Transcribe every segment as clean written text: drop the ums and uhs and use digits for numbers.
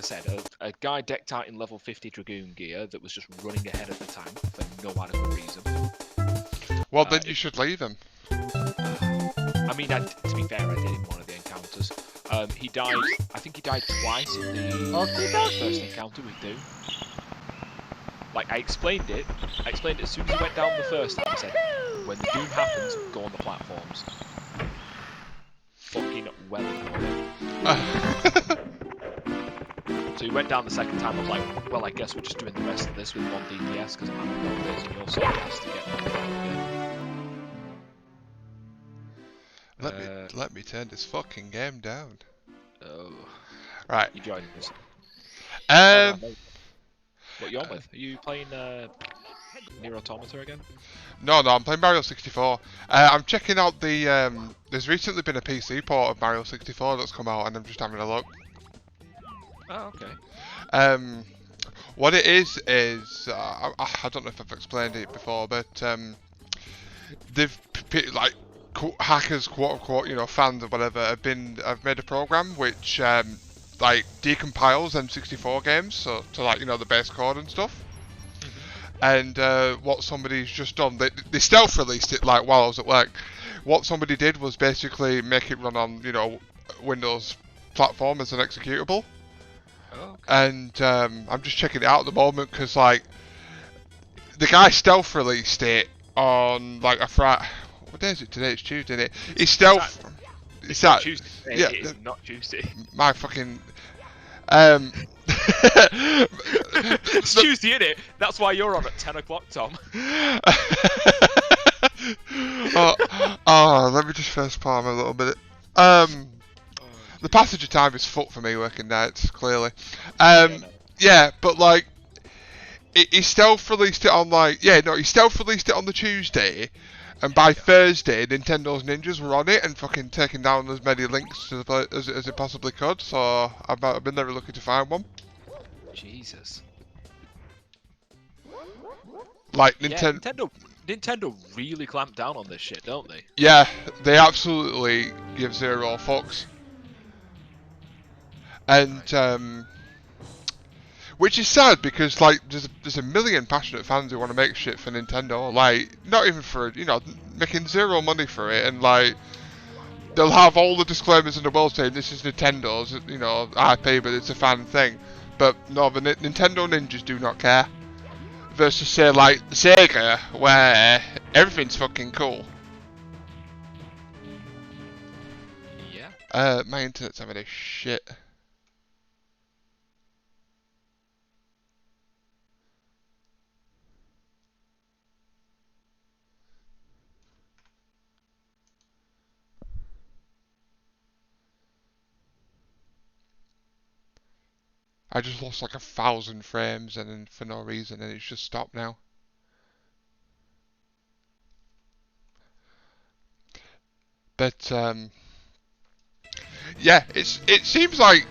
said, a guy decked out in level 50 Dragoon gear that was just running ahead of the tank for no adequate reason. Well, then you should leave him. I mean, to be fair, I did in one of the encounters. He died, I think he died twice in the first encounter with Doom. Like, I explained it as soon as he went down the first time. I said, when the Doom happens, go on the platforms. Fucking well ignored. So he went down the second time. I was like, well, I guess we're just doing the rest of this with one DPS because I'm not this and you're so fast to get again. Let me turn this fucking game down. Oh. Right. You joined us. What you on with? Are you playing Nier Automata again? No, I'm playing Mario 64. I'm checking out the. There's recently been a PC port of Mario 64 that's come out, and I'm just having a look. Oh, okay. What it is I don't know if I've explained it before, but they've like hackers, quote unquote, you know, fans or whatever, have made a program which like decompiles M64 games, so to like, you know, the base code and stuff. And what somebody's just done, they stealth released it like while I was at work. What somebody did was basically make it run on, you know, Windows platform as an executable. Oh, okay. And I'm just checking it out at the moment because, like, the guy stealth released it on like a Friday. What day is it today? It's Tuesday, isn't it? It's stealth. It's not Tuesday. Yeah, it is not Tuesday. My fucking. It's Tuesday, innit? That's why you're on at 10 o'clock, Tom. Let me just first palm a little bit. The passage of time is fucked for me working nights, clearly. Yeah, but like, he stealth released it on like, he stealth released it on the Tuesday, and by Thursday, Nintendo's ninjas were on it and fucking taking down as many links to the play as it possibly could. So I've been very lucky to find one. Jesus. Like Nintendo really clamped down on this shit, don't they? Yeah, they absolutely give zero fucks. And which is sad because like there's a million passionate fans who want to make shit for Nintendo, like not even for, you know, making zero money for it, and like they'll have all the disclaimers in the world saying this is Nintendo's, you know, IP, but it's a fan thing. But no, the Nintendo ninjas do not care. Versus say like Sega, where everything's fucking cool. Yeah. My internet's having a shit. I just lost like 1,000 frames and then for no reason, and it's just stopped now. But yeah, it seems like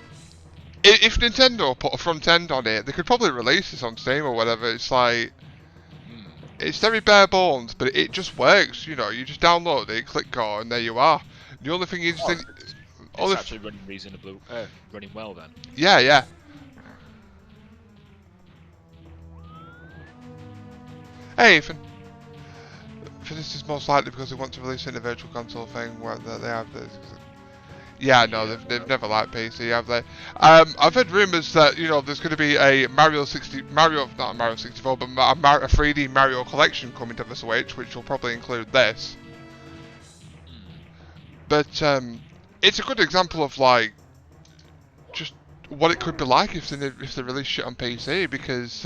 if Nintendo put a front end on it, they could probably release this on Steam or whatever. It's like it's very bare bones, but it just works. You know, you just download it, click go, and there you are. The only thing is, it's actually running reasonably, running well then. Yeah. Hey, Ethan. This is most likely because they want to release it in a virtual console thing where they have this. Yeah, no, they've never liked PC, have they? I've heard rumours that, you know, there's going to be a not a Mario 64, but a 3D Mario collection coming to the Switch, which will probably include this. But it's a good example of like just what it could be like if they release shit on PC, because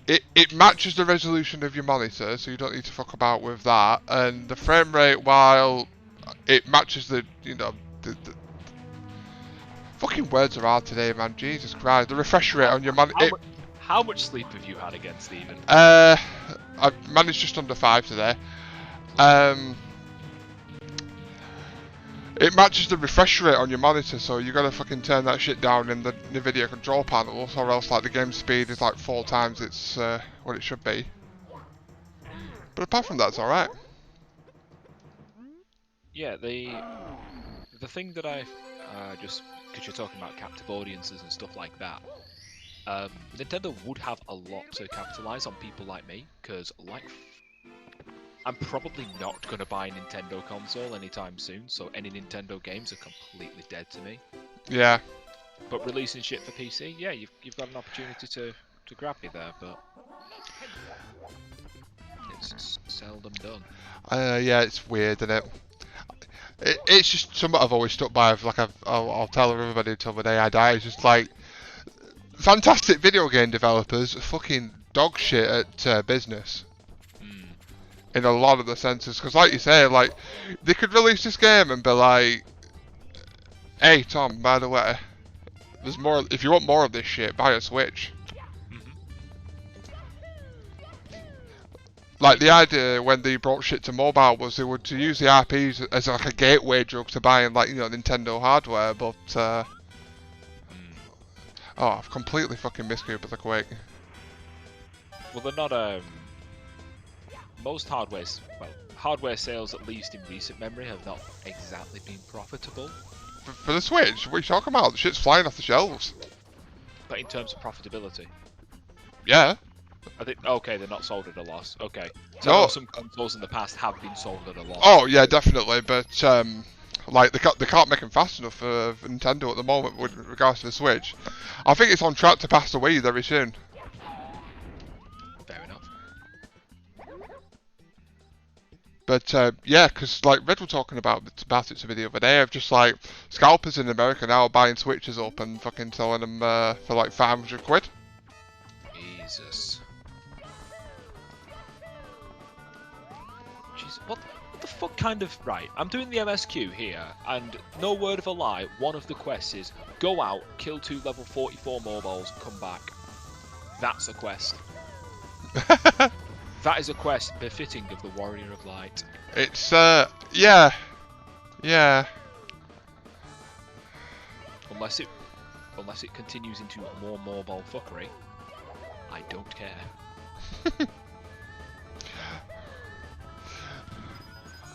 it matches the resolution of your monitor, so you don't need to fuck about with that, and the frame rate, while it matches the, you know, the fucking words are hard today, man. Jesus Christ, the refresh rate on your monitor. How much sleep have you had again, Stephen? I've managed just under 5 today. It matches the refresh rate on your monitor, so you gotta fucking turn that shit down in the NVIDIA control panel, or else like the game speed is like 4 times its what it should be. But apart from that, it's alright. Yeah, the thing that I just because you're talking about captive audiences and stuff like that. Nintendo would have a lot to capitalize on people like me, because I'm probably not going to buy a Nintendo console anytime soon, so any Nintendo games are completely dead to me. Yeah. But releasing shit for PC, yeah, you've got an opportunity to grab me there, but it's seldom done. Yeah, it's weird, isn't it? It's just something I've always stuck by. Like I'll tell everybody until the day I die. It's just like fantastic video game developers, fucking dog shit at business. In a lot of the senses, because like you say, like they could release this game and be like, "Hey Tom, by the way, there's more. If you want more of this shit, buy a Switch." Like the idea when they brought shit to mobile was they would to use the IPs as like a gateway drug to buying like Nintendo hardware, but oh, I've completely fucking missed Cooper the Quake. Well, they're not most hardware sales, at least in recent memory, have not exactly been profitable. For the Switch, what are you talking about? The shit's flying off the shelves. But in terms of profitability, Yeah. I think okay, they're not sold at a loss. Okay, so No. I know some consoles in the past have been sold at a loss. Oh yeah, definitely. But like they can't make them fast enough for Nintendo at the moment with regards to the Switch. I think it's on track to pass the Wii very soon. Fair enough. But yeah, because like Red were talking about it to me the other day of just like scalpers in America now buying Switches up and fucking selling them for like 500 quid. Jesus. Jeez, what the fuck kind of... Right, I'm doing the MSQ here, and no word of a lie, one of the quests is go out, kill 2 level 44 mobiles, come back. That's a quest. That is a quest befitting of the Warrior of Light. It's yeah. Unless it continues into more mobile fuckery, I don't care.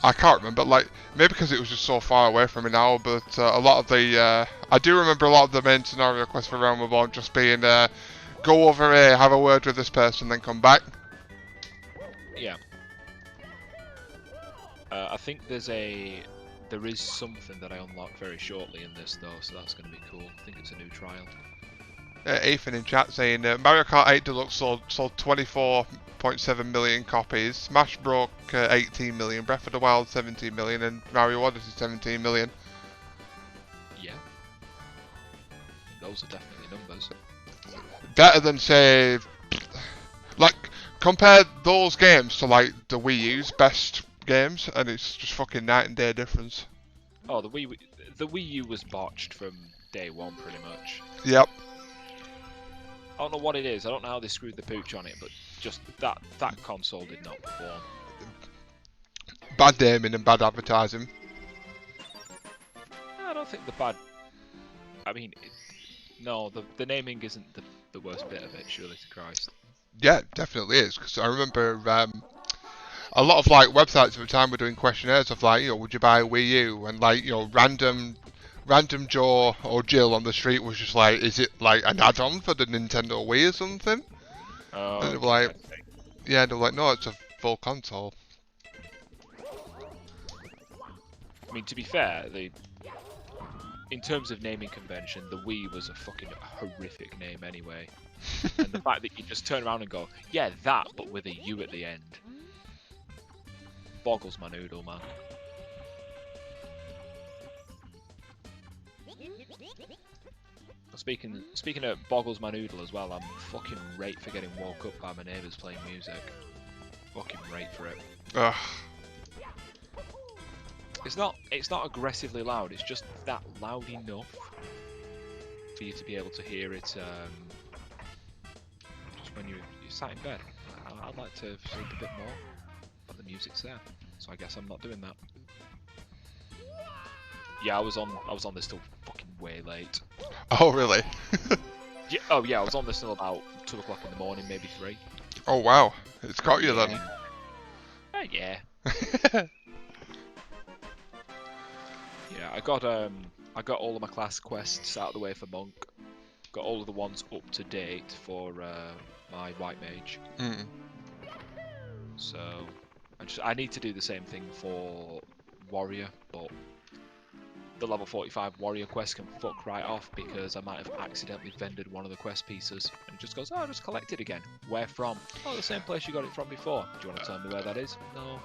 I can't remember, like, maybe because it was just so far away from me now, but a lot of the, I do remember a lot of the main scenario quests for Realm Reborn just being, go over here, have a word with this person, then come back. Yeah. I think there is something that I unlock very shortly in this though, so that's going to be cool. I think it's a new trial. Ethan in chat saying Mario Kart 8 Deluxe sold 24.7 million copies, Smash broke 18 million, Breath of the Wild 17 million, and Mario Odyssey 17 million. Yeah. Those are definitely numbers. Better than, say, like, compare those games to, like, the Wii U's best games, and it's just fucking night and day difference. Oh, the Wii U was botched from day one, pretty much. Yep. I don't know what it is. I don't know how they screwed the pooch on it, but just that console did not perform. Bad naming and bad advertising. I don't think the bad... I mean, no, the naming isn't the worst bit of it, surely to Christ. Yeah, it definitely is, because I remember a lot of like websites at the time were doing questionnaires of like, would you buy a Wii U? And like, random Joe or Jill on the street was just like, is it like an add-on for the Nintendo Wii or something? Oh, and they were like, yeah, they were like, no, it's a full console. I mean, to be fair, in terms of naming convention, the Wii was a fucking horrific name anyway. And the fact that you just turn around and go, yeah, that, but with a U at the end, boggles my noodle, man. Speaking of boggles my noodle as well, I'm fucking rate for getting woke up by my neighbours playing music. Fucking rate for it. Ugh. It's not aggressively loud. It's just that loud enough for you to be able to hear it. Just when you're sat in bed. I'd like to sleep a bit more, but the music's there, so I guess I'm not doing that. Yeah, I was on this till fucking way late. Oh really? Yeah, oh yeah, I was on this till about 2 o'clock in the morning, maybe 3. Oh wow, it's got you then. Yeah. Yeah, I I got all of my class quests out of the way for Monk. Got all of the ones up to date for my White Mage. Mm. So I need to do the same thing for Warrior, but the level 45 Warrior quest can fuck right off because I might have accidentally vended one of the quest pieces and it just goes, oh, just collect it again. Where from? Oh, the same place you got it from before. Do you want to tell me where that is? No.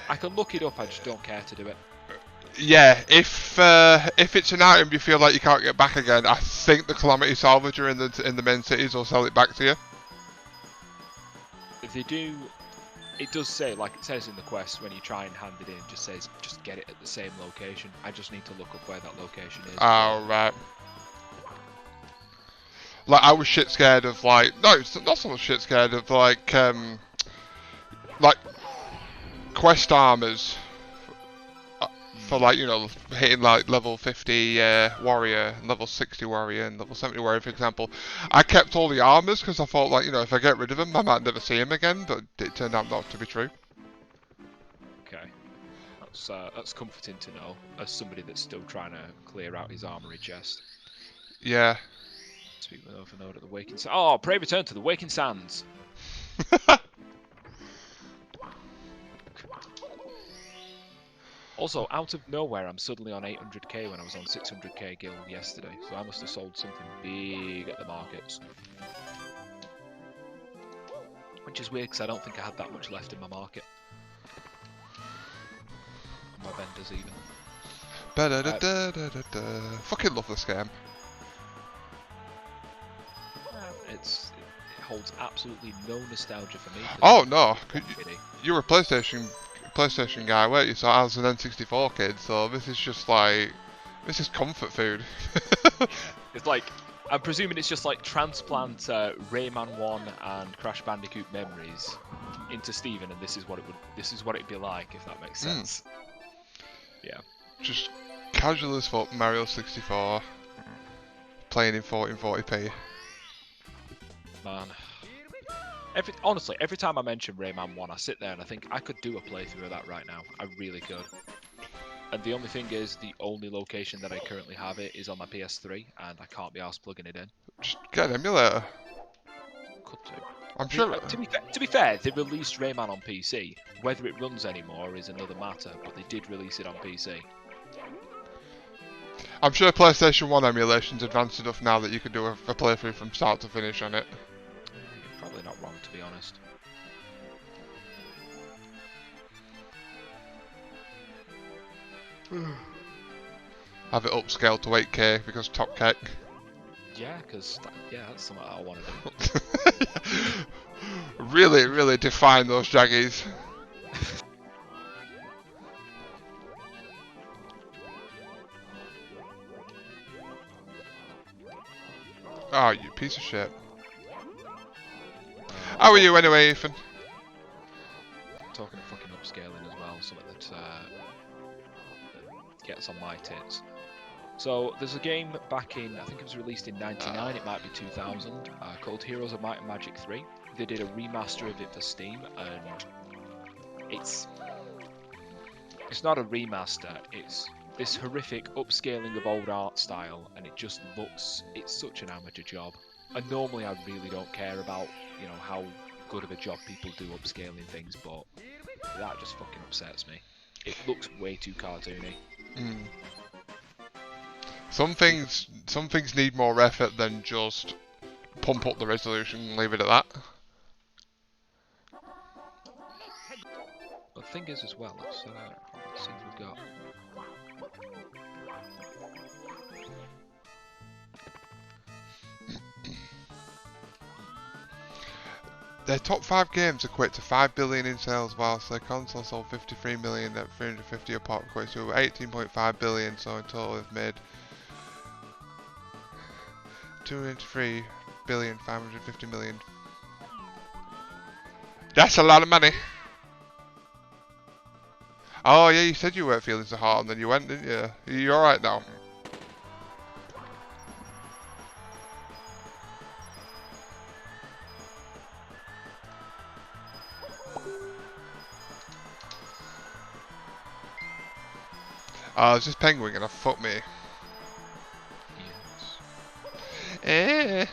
I can look it up, I just don't care to do it. Yeah, if it's an item you feel like you can't get back again, I think the Calamity Salvager in the main cities will sell it back to you. If they do, it does say, like it says in the quest, when you try and hand it in, it just says, just get it at the same location. I just need to look up where that location is. Oh, right. Like, I was shit scared of, like, no, it's not so much shit scared of, like quest armors for, like, you know, hitting, like, level 50 warrior, level 60 warrior, and level 70 warrior, for example. I kept all the armors because I thought, like, you know, if I get rid of them, I might never see them again, but it turned out not to be true. Okay. That's comforting to know, as somebody that's still trying to clear out his armory chest. Yeah. Speak with Overload at the Waking Sands. Oh, pray return to the Waking Sands! Also, out of nowhere, I'm suddenly on 800k when I was on 600k guild yesterday, so I must have sold something big at the markets. Which is weird, because I don't think I had that much left in my market. My vendors even. Fucking love this game. It holds absolutely no nostalgia for me. Oh no, you were a PlayStation guy, weren't you? So I was an N64 kid, so this is just like, this is comfort food. It's like, I'm presuming it's just like transplant Rayman 1 and Crash Bandicoot memories into Steven, and this is what it'd be like, if that makes sense. Yeah. Just casual as fuck Mario 64, playing in 1440p. Man. Honestly, every time I mention Rayman 1, I sit there and I think I could do a playthrough of that right now. I really could. And the only thing is, the only location that I currently have it is on my PS3, and I can't be arsed plugging it in. Just get an emulator. Could do. I'm sure. To be fair, they released Rayman on PC. Whether it runs anymore is another matter, but they did release it on PC. I'm sure PlayStation 1 emulation's advanced enough now that you can do a playthrough from start to finish on it. You're probably not wrong, to be honest. Have it upscaled to 8K because top cake. Yeah, because that's something I want to do. Really, really define those jaggies. Oh, you piece of shit. How are you anyway, Ethan? Talking of fucking upscaling as well, something that gets on my tits. So there's a game back in, I think it was released in '99, it might be 2000, called Heroes of Might and Magic 3. They did a remaster of it for Steam, and it's not a remaster, it's this horrific upscaling of old art style, and it just looks, it's such an amateur job. And normally I really don't care about, you know, how good of a job people do upscaling things, but that just fucking upsets me. It looks way too cartoony. Mm. Some things need more effort than just pump up the resolution and leave it at that. The thing is as well, let's see what we've got. Their top 5 games equate to 5 billion in sales, whilst their console sold 53 million at 350 a pop, equates to 18.5 billion, so in total they've made 203 billion 550 million. That's a lot of money. Oh yeah, you said you weren't feeling so hot and then you went, didn't you? Are you alright now? It's this penguin gonna fuck me. Yes. Eh.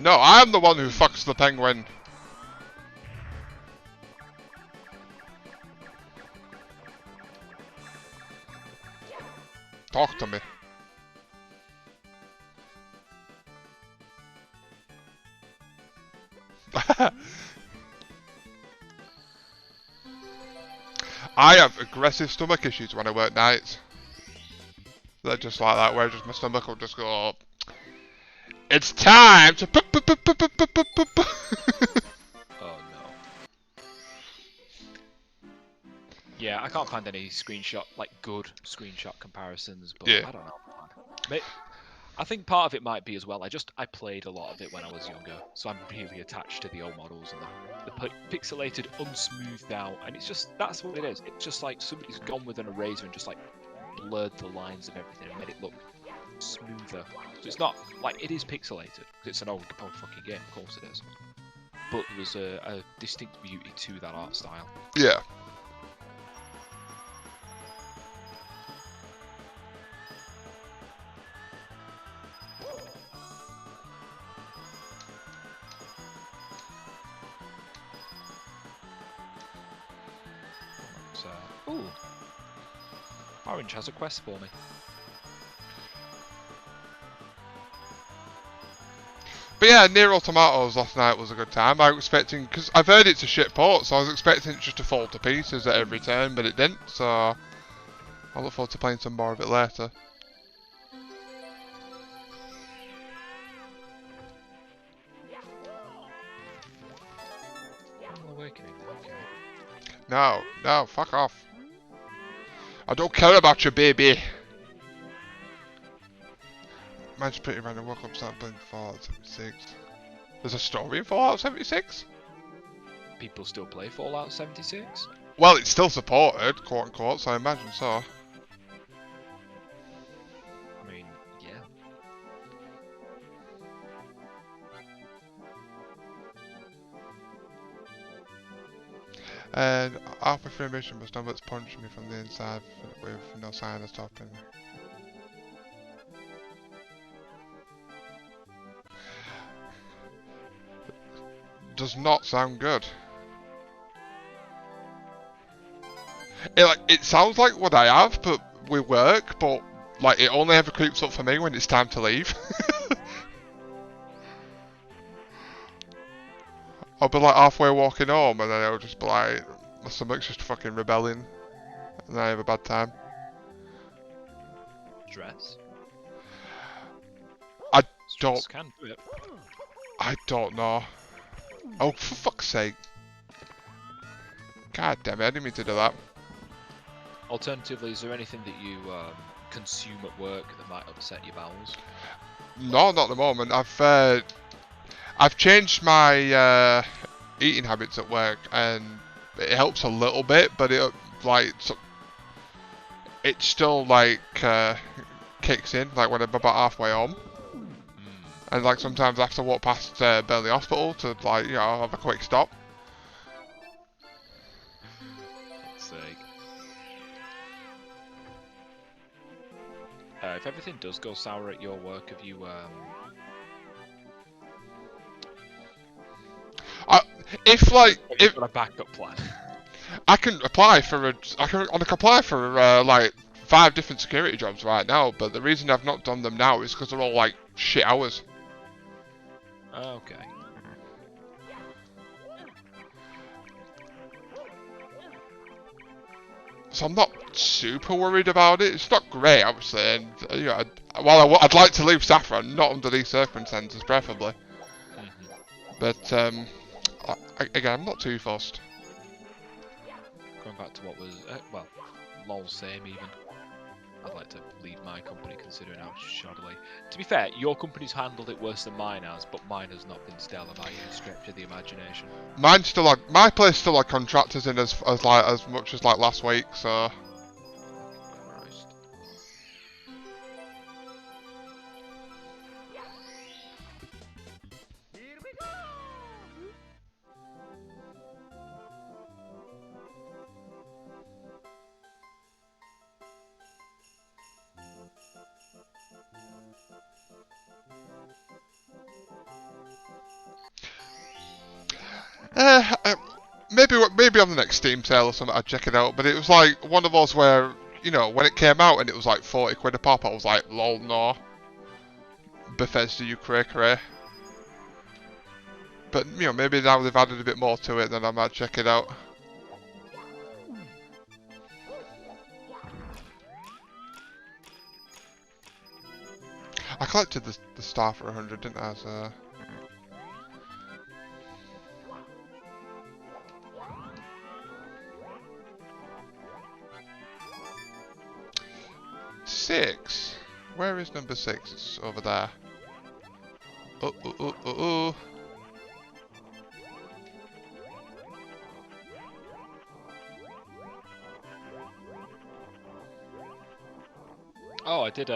No, I'm the one who fucks the penguin. Talk to me. I have aggressive stomach issues when I work nights. They're just like that, where just my stomach will just go, it's time to Oh no. Yeah, I can't find any screenshot, like good screenshot comparisons, but Yeah. I don't know. I think part of it might be as well. I played a lot of it when I was younger, so I'm really attached to the old models and the pixelated, unsmoothed out, and it's just that's what it is. It's just like somebody's gone with an eraser and just like blurred the lines of everything and made it look smoother. So it's not like it is pixelated because it's an old fucking game, of course it is. But there was a distinct beauty to that art style. Yeah. So, ooh, Orange has a quest for me. But yeah, Nier Automatos last night was a good time. I was expecting, because I've heard it's a shit port, so I was expecting it just to fall to pieces at every turn, but it didn't, so I look forward to playing some more of it later. Awakening, okay. No, no, fuck off. I don't care about your baby. Mine's pretty random. Woke up, started playing Fallout 76. There's a story in Fallout 76? People still play Fallout 76? Well, it's still supported, quote unquote, so I imagine so. I mean, yeah. And halfway through a mission, but Stumbert's punching me from the inside with no sign of stopping. Does not sound good. It sounds like what I have, but with work, but like it only ever creeps up for me when it's time to leave. I'll be like halfway walking home, and then I'll just be like, my stomach's just fucking rebelling, and then I have a bad time. Dress? I Stress don't. can do it. I don't know. Oh, for fuck's sake! God damn it! I didn't mean to do that. Alternatively, is there anything that you consume at work that might upset your bowels? No, not at the moment. I've changed my eating habits at work, and it helps a little bit, but it still like kicks in like when I'm about halfway home, and like sometimes I have to walk past Burnley Hospital to like have a quick stop. Fuck's sake. If everything does go sour at your work, have you If got a backup plan? I can apply for like 5 different security jobs right now, but the reason I've not done them now is because they're all like shit hours. Okay. So I'm not super worried about it. It's not great, obviously, and while I'd like to leave Saffron, not under these circumstances, preferably. But again, I'm not too fussed. Going back to what was well, lol, same even. I'd like to leave my company considering how shoddily. To be fair, your company's handled it worse than mine has, but mine has not been stellar by any stretch of the imagination. My place still had contractors in as much as like last week, so. Christ. Yeah, maybe on the next Steam sale or something I'd check it out. But it was like one of those where, you know, when it came out and it was like 40 quid a pop, I was like, lol, no. Bethesda, you cray. But, you know, maybe now they've added a bit more to it, then I might check it out. I collected the star for 100, didn't I? So... Six? Where is number 6? It's over there. Oh. Oh, I did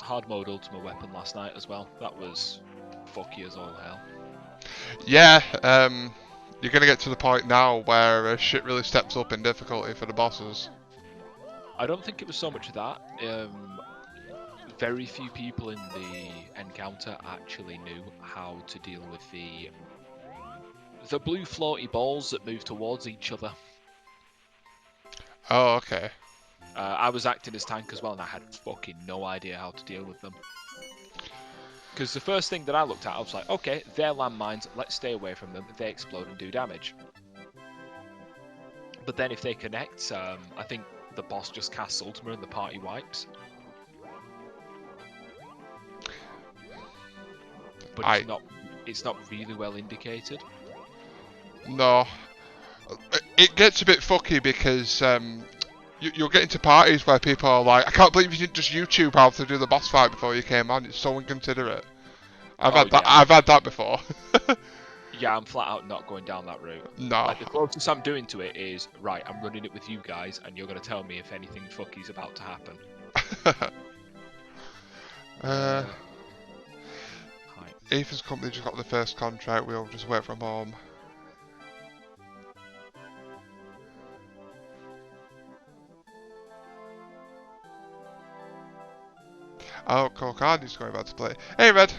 hard mode Ultimate Weapon last night as well. That was fucky as all hell. Yeah, you're gonna get to the point now where shit really steps up in difficulty for the bosses. I don't think it was so much of that. Very few people in the encounter actually knew how to deal with the blue floaty balls that move towards each other. Oh, okay. I was acting as tank as well, and I had fucking no idea how to deal with them. Because the first thing that I looked at, I was like, okay, they're landmines, let's stay away from them. They explode and do damage. But then if they connect, I think the boss just casts Ultima and the party wipes. But it's not really well indicated. No. It gets a bit fucky because you'll get into parties where people are like, I can't believe you didn't just YouTube how to do the boss fight before you came on. It's so inconsiderate. I've had that before. Yeah, I'm flat out not going down that route. No. Like, the closest I'm doing to it is, right, I'm running it with you guys, and you're going to tell me if anything fucky's about to happen. Ethan's company just got the first contract, we'll just work from home. Oh, Corcardi's going back to play. Hey, Red!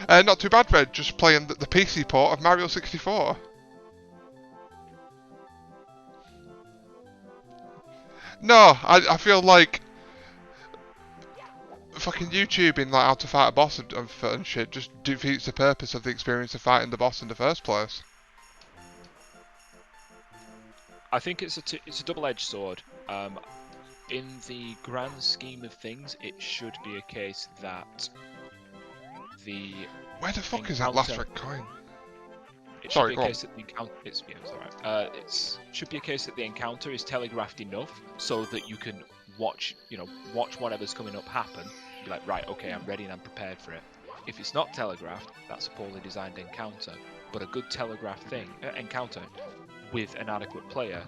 Not too bad, Red, just playing the PC port of Mario 64. No, I feel like fucking YouTubing like how to fight a boss and shit just defeats the purpose of the experience of fighting the boss in the first place. I think it's a double-edged sword. In the grand scheme of things, it should be a case that where the fuck is that last red coin? It should be a case that the encounter. It's alright. It should be a case that the encounter is telegraphed enough so that you can watch whatever's coming up happen. Be like, right, okay, I'm ready and I'm prepared for it. If it's not telegraphed, that's a poorly designed encounter. But a good telegraphed encounter with an adequate player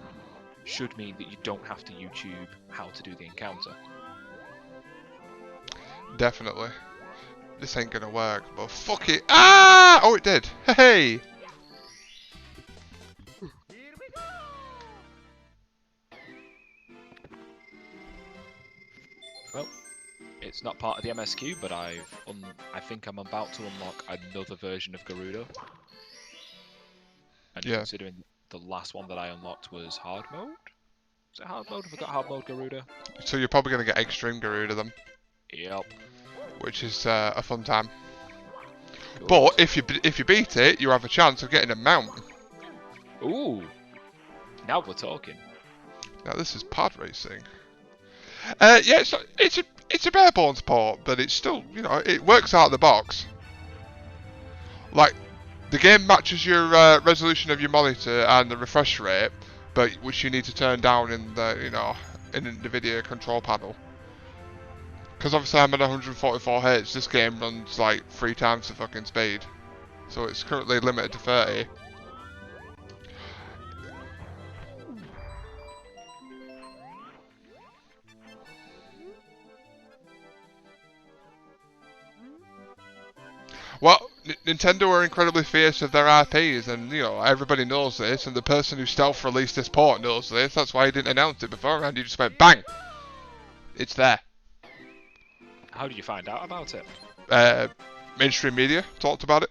should mean that you don't have to YouTube how to do the encounter. Definitely. This ain't gonna work, but fuck it. Ah! Oh, it did. Hey! Well, it's not part of the MSQ, but I think I'm about to unlock another version of Gerudo. And yeah. Considering the last one that I unlocked was hard mode? Is it hard mode? Have I got hard mode Gerudo? So you're probably going to get extreme Gerudo then. Yep. Which is a fun time. Good. But if you beat it, you have a chance of getting a mount. Ooh. Now we're talking. Now this is pod racing. Yeah, it's a bare bones port, but it's still, you know, it works out of the box. Like, the game matches your resolution of your monitor and the refresh rate, but which you need to turn down in the, you know, in the video control panel. Because obviously I'm at 144 Hz, this game runs like 3 times the fucking speed. So it's currently limited to 30. Well, Nintendo are incredibly fierce of their IPs, and you know everybody knows this, and the person who stealth released this port knows this. That's why he didn't announce it beforehand. He just went bang. It's there. How did you find out about it? Mainstream media talked about it.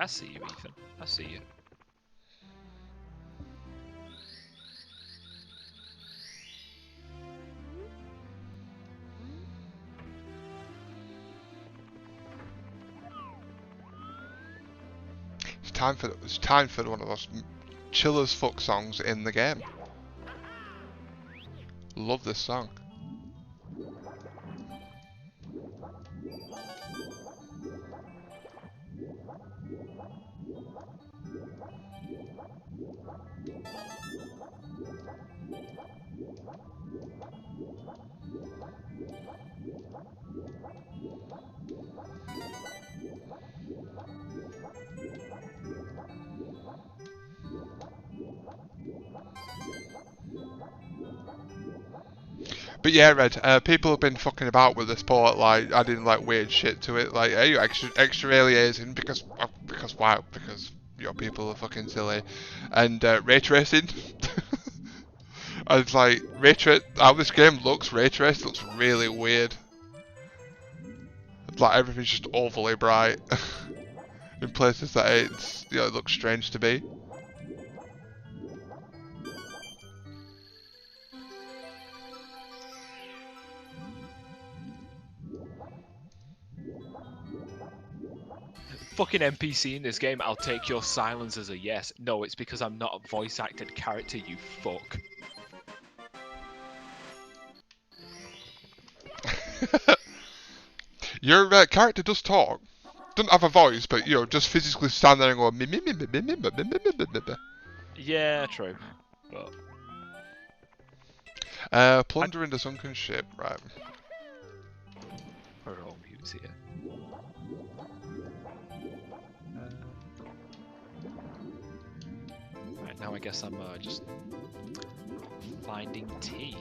I see you, Ethan. I see you. It's time for one of those chill as fuck songs in the game. Love this song. But yeah, Red, people have been fucking about with this port, like adding like weird shit to it, like hey, extra aliasing because why? Because your people are fucking silly, and ray tracing. I was like, how this game looks, ray trace looks really weird. Like everything's just overly bright in places that it's it looks strange to be. Fucking NPC in this game, I'll take your silence as a yes. No, it's because I'm not a voice acted character, you fuck. Your character does talk. Doesn't have a voice, but just physically stand there and go me. Yeah, true. But plundering the sunken ship, right? we're all mutes here. Right, now I guess I'm just finding tea.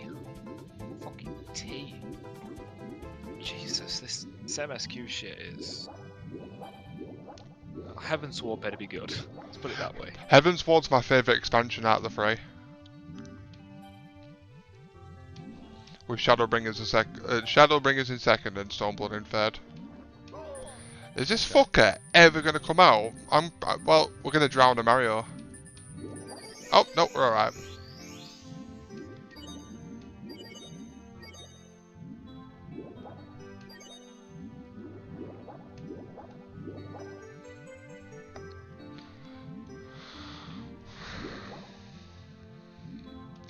Fucking tea. Jesus, this MSQ shit is... Heavensward better be good. Let's put it that way. Heavensward's my favourite expansion out of the three. With Shadowbringers in second and Stormblood in third. Is this fucker ever gonna come out? Well, we're gonna drown a Mario. Oh no, we're alright.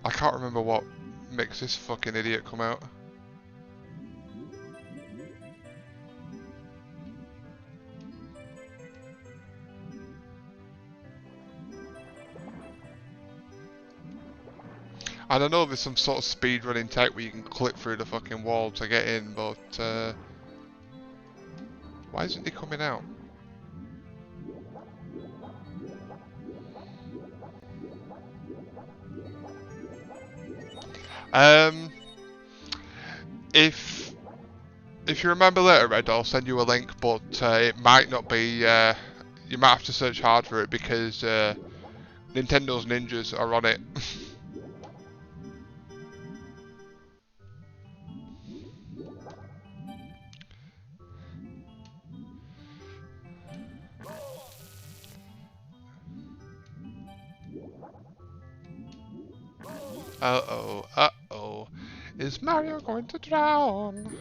I can't remember what makes this fucking idiot come out. And I know there's some sort of speedrunning tech where you can clip through the fucking wall to get in, but why isn't he coming out? If you remember later, Red, I'll send you a link, but it might not be. You might have to search hard for it because Nintendo's ninjas are on it. Uh-oh. Is Mario going to drown?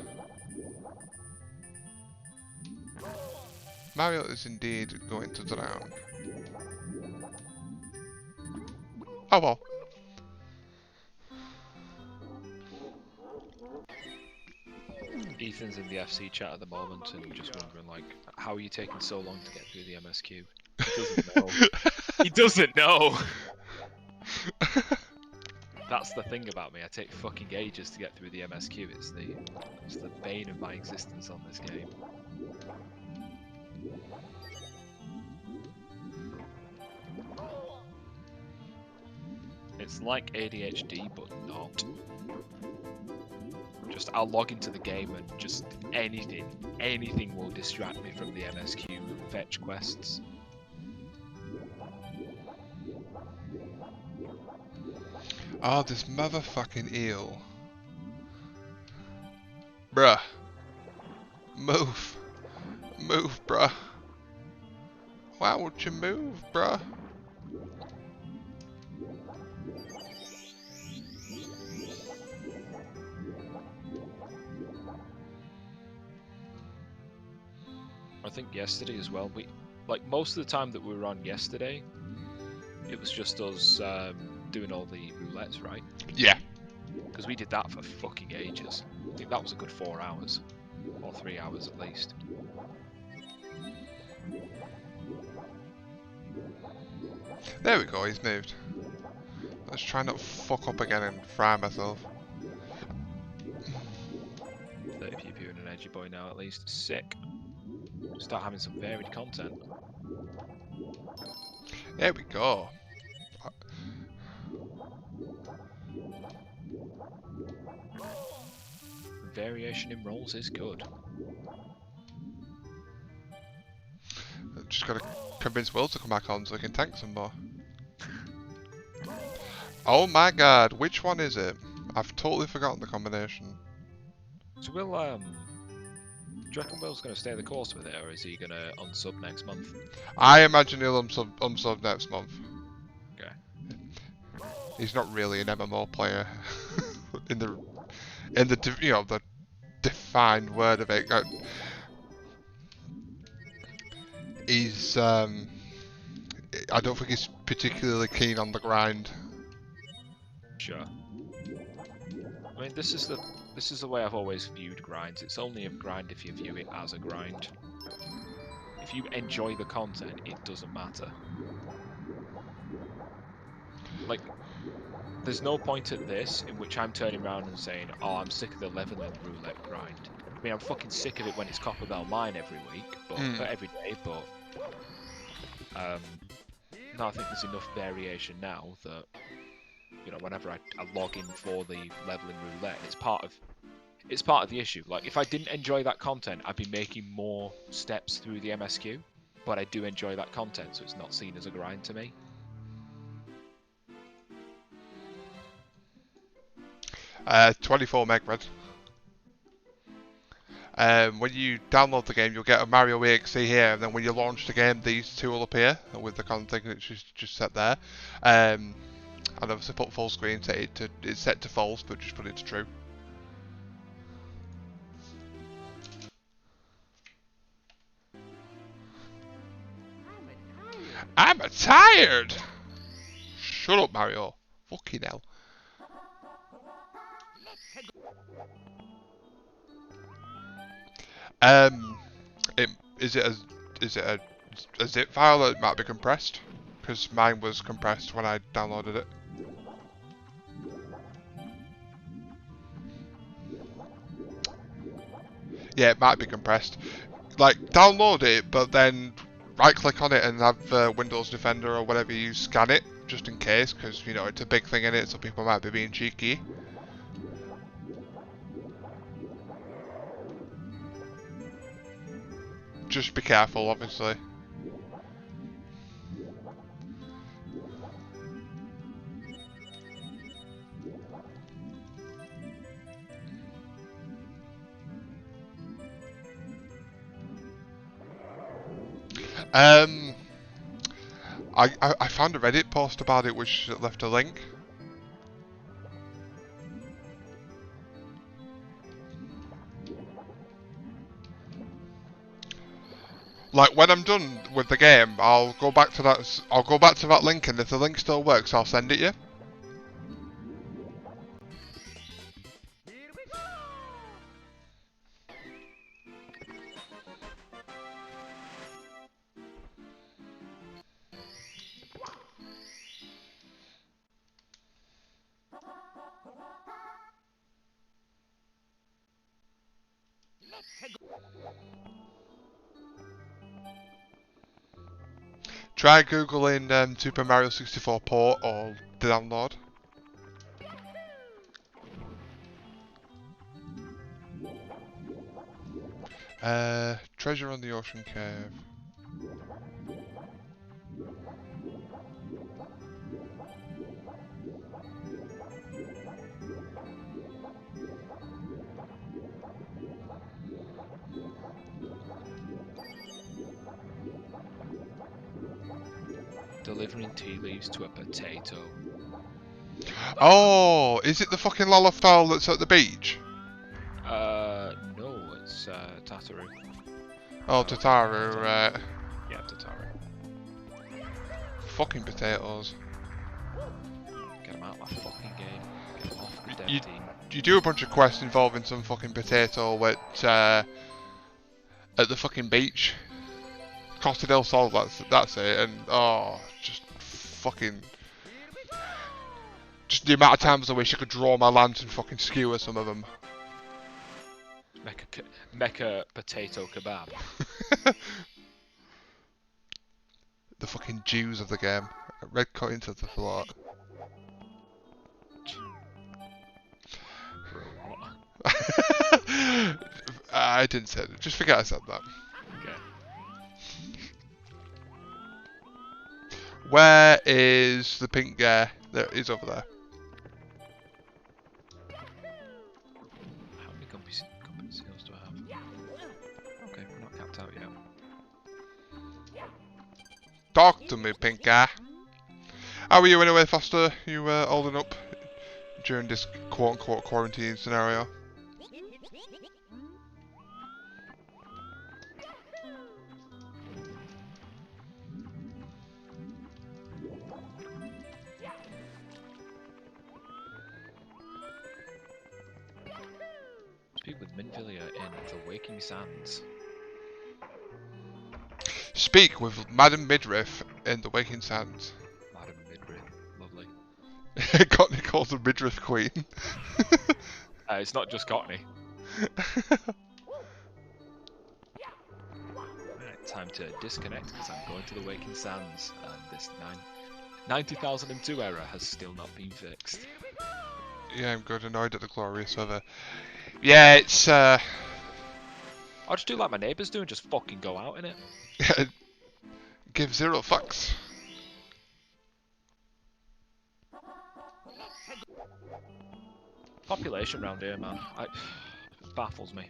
Mario is indeed going to drown. Oh well. Ethan's in the FC chat at the moment and just wondering, like, how are you taking so long to get through the MSQ? He doesn't know. He doesn't know! That's the thing about me, I take fucking ages to get through the MSQ. It's the bane of my existence on this game. It's like ADHD, but not. Just, I'll log into the game and just anything will distract me from the MSQ fetch quests. Oh, this motherfucking eel. Bruh. Move, bruh. Why won't you move, bruh? I think yesterday as well, like most of the time that we were on yesterday, it was just us doing all the roulettes, right? Yeah. Because we did that for fucking ages. I think that was a good 4 hours. Or 3 hours at least. There we go, he's moved. Let's try not to fuck up again and fry myself. 30 pew pew and an edgy boy now at least. Sick. Start having some varied content. There we go. Variation in roles is good. Just gotta convince Will to come back on so we can tank some more. Oh my god, which one is it? I've totally forgotten the combination. So do you reckon Will's going to stay the course with it, or is he going to unsub next month? I imagine he'll unsub next month. Okay. He's not really an MMO player in the you know, the defined word of it. He's I don't think he's particularly keen on the grind. Sure. I mean, this is the way I've always viewed grinds. It's only a grind if you view it as a grind. If you enjoy the content, it doesn't matter. Like, there's no point at this in which I'm turning around and saying, oh, I'm sick of the leveling roulette grind. I mean, I'm fucking sick of it when it's Copper Bell Mine every week, but every day, but no, I think there's enough variation now that, you know, whenever I log in for the leveling roulette, it's part of the issue. Like, if I didn't enjoy that content, I'd be making more steps through the MSQ, but I do enjoy that content, so it's not seen as a grind to me. 24 meg red. When you download the game, you'll get a Mario EXE here, and then when you launch the game, these two will appear with the config which is just set there. And obviously put full screen, it's set to false, but just put it to true. I'm tired! Shut up, Mario. Fucking hell. Is it a zip file that might be compressed? Because mine was compressed when I downloaded it. Yeah, it might be compressed. Like, download it, but then right-click on it and have Windows Defender or whatever you scan it, just in case, because, you know, it's a big thing in it, so people might be being cheeky. Just be careful, obviously. I found a Reddit post about it which left a link. Like, when I'm done with the game, I'll go back to that link, and if the link still works, I'll send it you. Try googling Super Mario 64 port or download. Treasure on the Ocean Cave. Delivering tea leaves to a potato. Oh, is it the fucking Lalafell that's at the beach? No, it's Tataru. Oh, Tataru, right. Yeah, Tataru. Fucking potatoes. Get them out of my fucking game. Get them off the dev You- team. You do a bunch of quests involving some fucking potato at the fucking beach. Costa del Sol, that's it, and oh, just fucking. Just the amount of times I wish I could draw my lance and fucking skewer some of them. Make a potato kebab. The fucking Jews of the game. Red coin to the floor. Bro, what? I didn't say it. Just forget I said that. Okay. Where is the pink guy? There, he's over there. How many company seals do I have? Okay, we're not capped out yet. Talk to me, pink guy. How are you anyway, Foster? You holding up during this quote-unquote quarantine scenario? Speak with Minvillia in The Waking Sands. Speak with Madam Midriff in the Waking Sands. Madam Midriff, lovely. Courtney calls her Midriff Queen. It's not just Cockney. Right, time to disconnect because I'm going to The Waking Sands, and this 90,002 error has still not been fixed. Yeah, I'm good. Annoyed at the glorious weather. Yeah, it's I'll just do like my neighbours do and just fucking go out in it. give zero fucks. Population round here, man. It baffles me.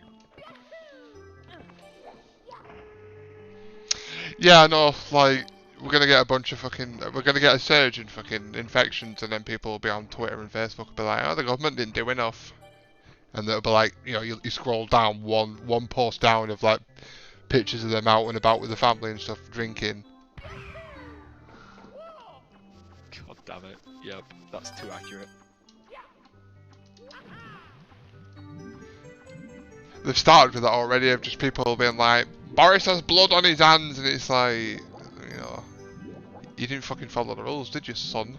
Yeah, I know. Like, we're gonna get a bunch of fucking. We're gonna get a surge in fucking infections, and then people will be on Twitter and Facebook and be like, "Oh, the government didn't do enough." And they'll be like, you know, you scroll down one post down of like pictures of them out and about with the family and stuff, drinking. God damn it. Yep, that's too accurate. They've started with that already, of just people being like, Boris has blood on his hands, and it's like, you know, you didn't fucking follow the rules, did you, son?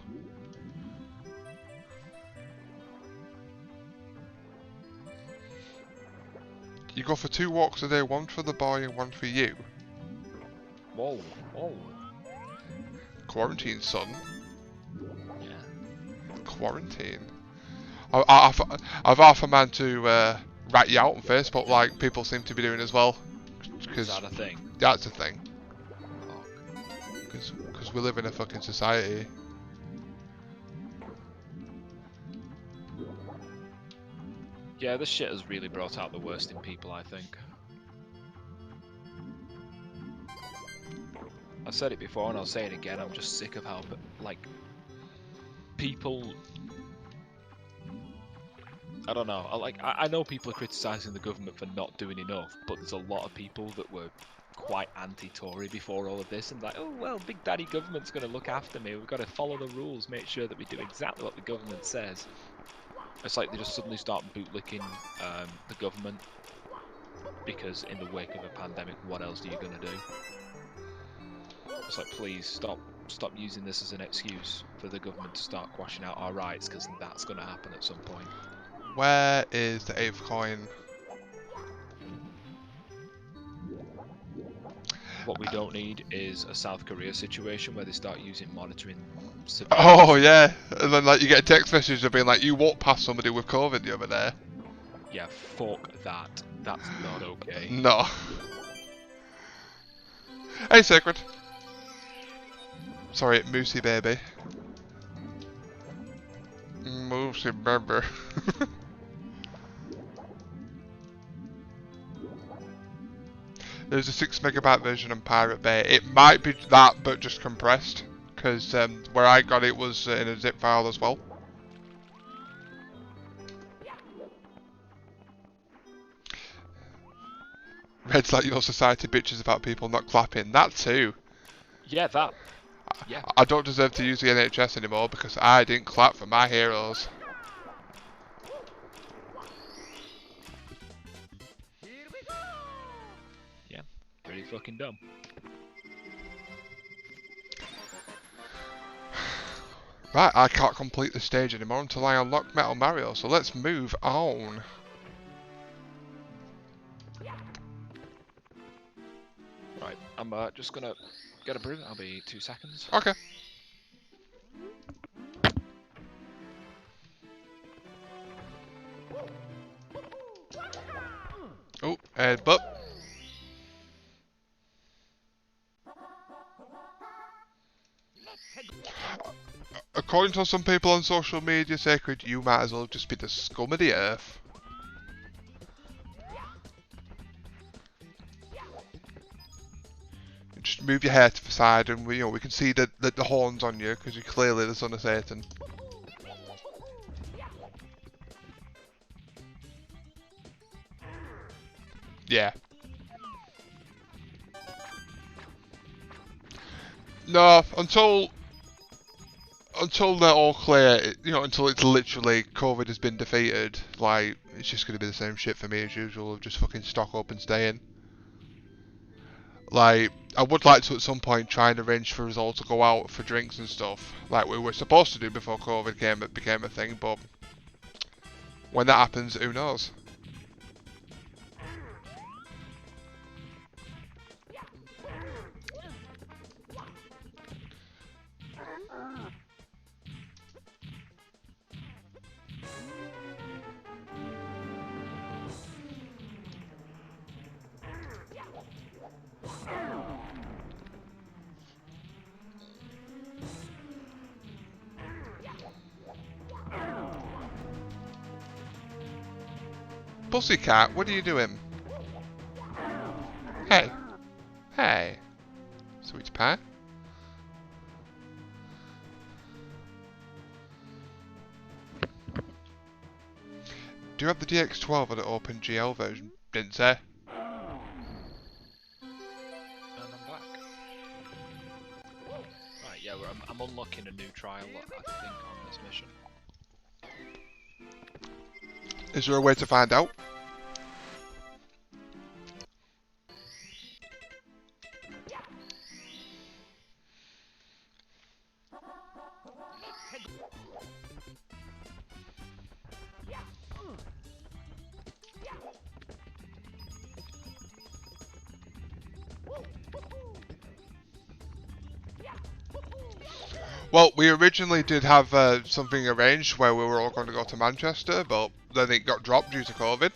You go for 2 walks a day, one for the boy and one for you. Whoa, whoa. Quarantine, son. Yeah. Quarantine. I've half a man to rat you out on Facebook, like people seem to be doing as well. Is that a thing? That's a thing. Fuck. Because we live in a fucking society. Yeah, this shit has really brought out the worst in people, I think. I've said it before and I'll say it again, I'm just sick of how, like, people... I don't know, I know people are criticising the government for not doing enough, but there's a lot of people that were quite anti-Tory before all of this, and like, oh well, Big Daddy government's going to look after me, we've got to follow the rules, make sure that we do exactly what the government says. It's like they just suddenly start bootlicking the government, because in the wake of a pandemic, what else are you going to do? It's like, please stop using this as an excuse for the government to start quashing out our rights, because that's going to happen at some point. Where is the 8th coin? What we don't need is a South Korea situation where they start using monitoring civilians. Oh yeah, and then like you get a text message of being like, you walked past somebody with COVID the other day. Yeah, fuck that. That's not okay. No. Hey, Sacred. Sorry, Moosey baby. Moosey baby. There's a 6 megabyte version on Pirate Bay. It might be that, but just compressed. because where I got it was in a zip file as well. Red's like your society bitches about people not clapping. That too. Yeah, that. Yeah. I don't deserve to use the NHS anymore because I didn't clap for my heroes. Yeah, pretty fucking dumb. Right, I can't complete the stage anymore until I unlock Metal Mario, so let's move on. Right, I'm just gonna get a brew. I'll be 2 seconds. Okay. Oh, headbutt. According to some people on social media, Sacred, you might as well just be the scum of the earth. Just move your hair to the side, and we can see the horns on you because you're clearly the son of Satan. Yeah. No, until they're all clear, until it's literally COVID has been defeated, like, it's just gonna be the same shit for me as usual of just fucking stock up and stay in. Like, I would like to at some point try and arrange for us all to go out for drinks and stuff, like we were supposed to do before COVID became a thing, but when that happens, who knows? Pussycat, what are you doing? Hey. Hey. Sweet pie. Do you have the DX12 or the OpenGL version? Didn't say. And I'm back. Right, yeah, I'm unlocking a new trial, I think, on this mission. Is there a way to find out? Well, we originally did have something arranged where we were all going to go to Manchester, but then it got dropped due to COVID.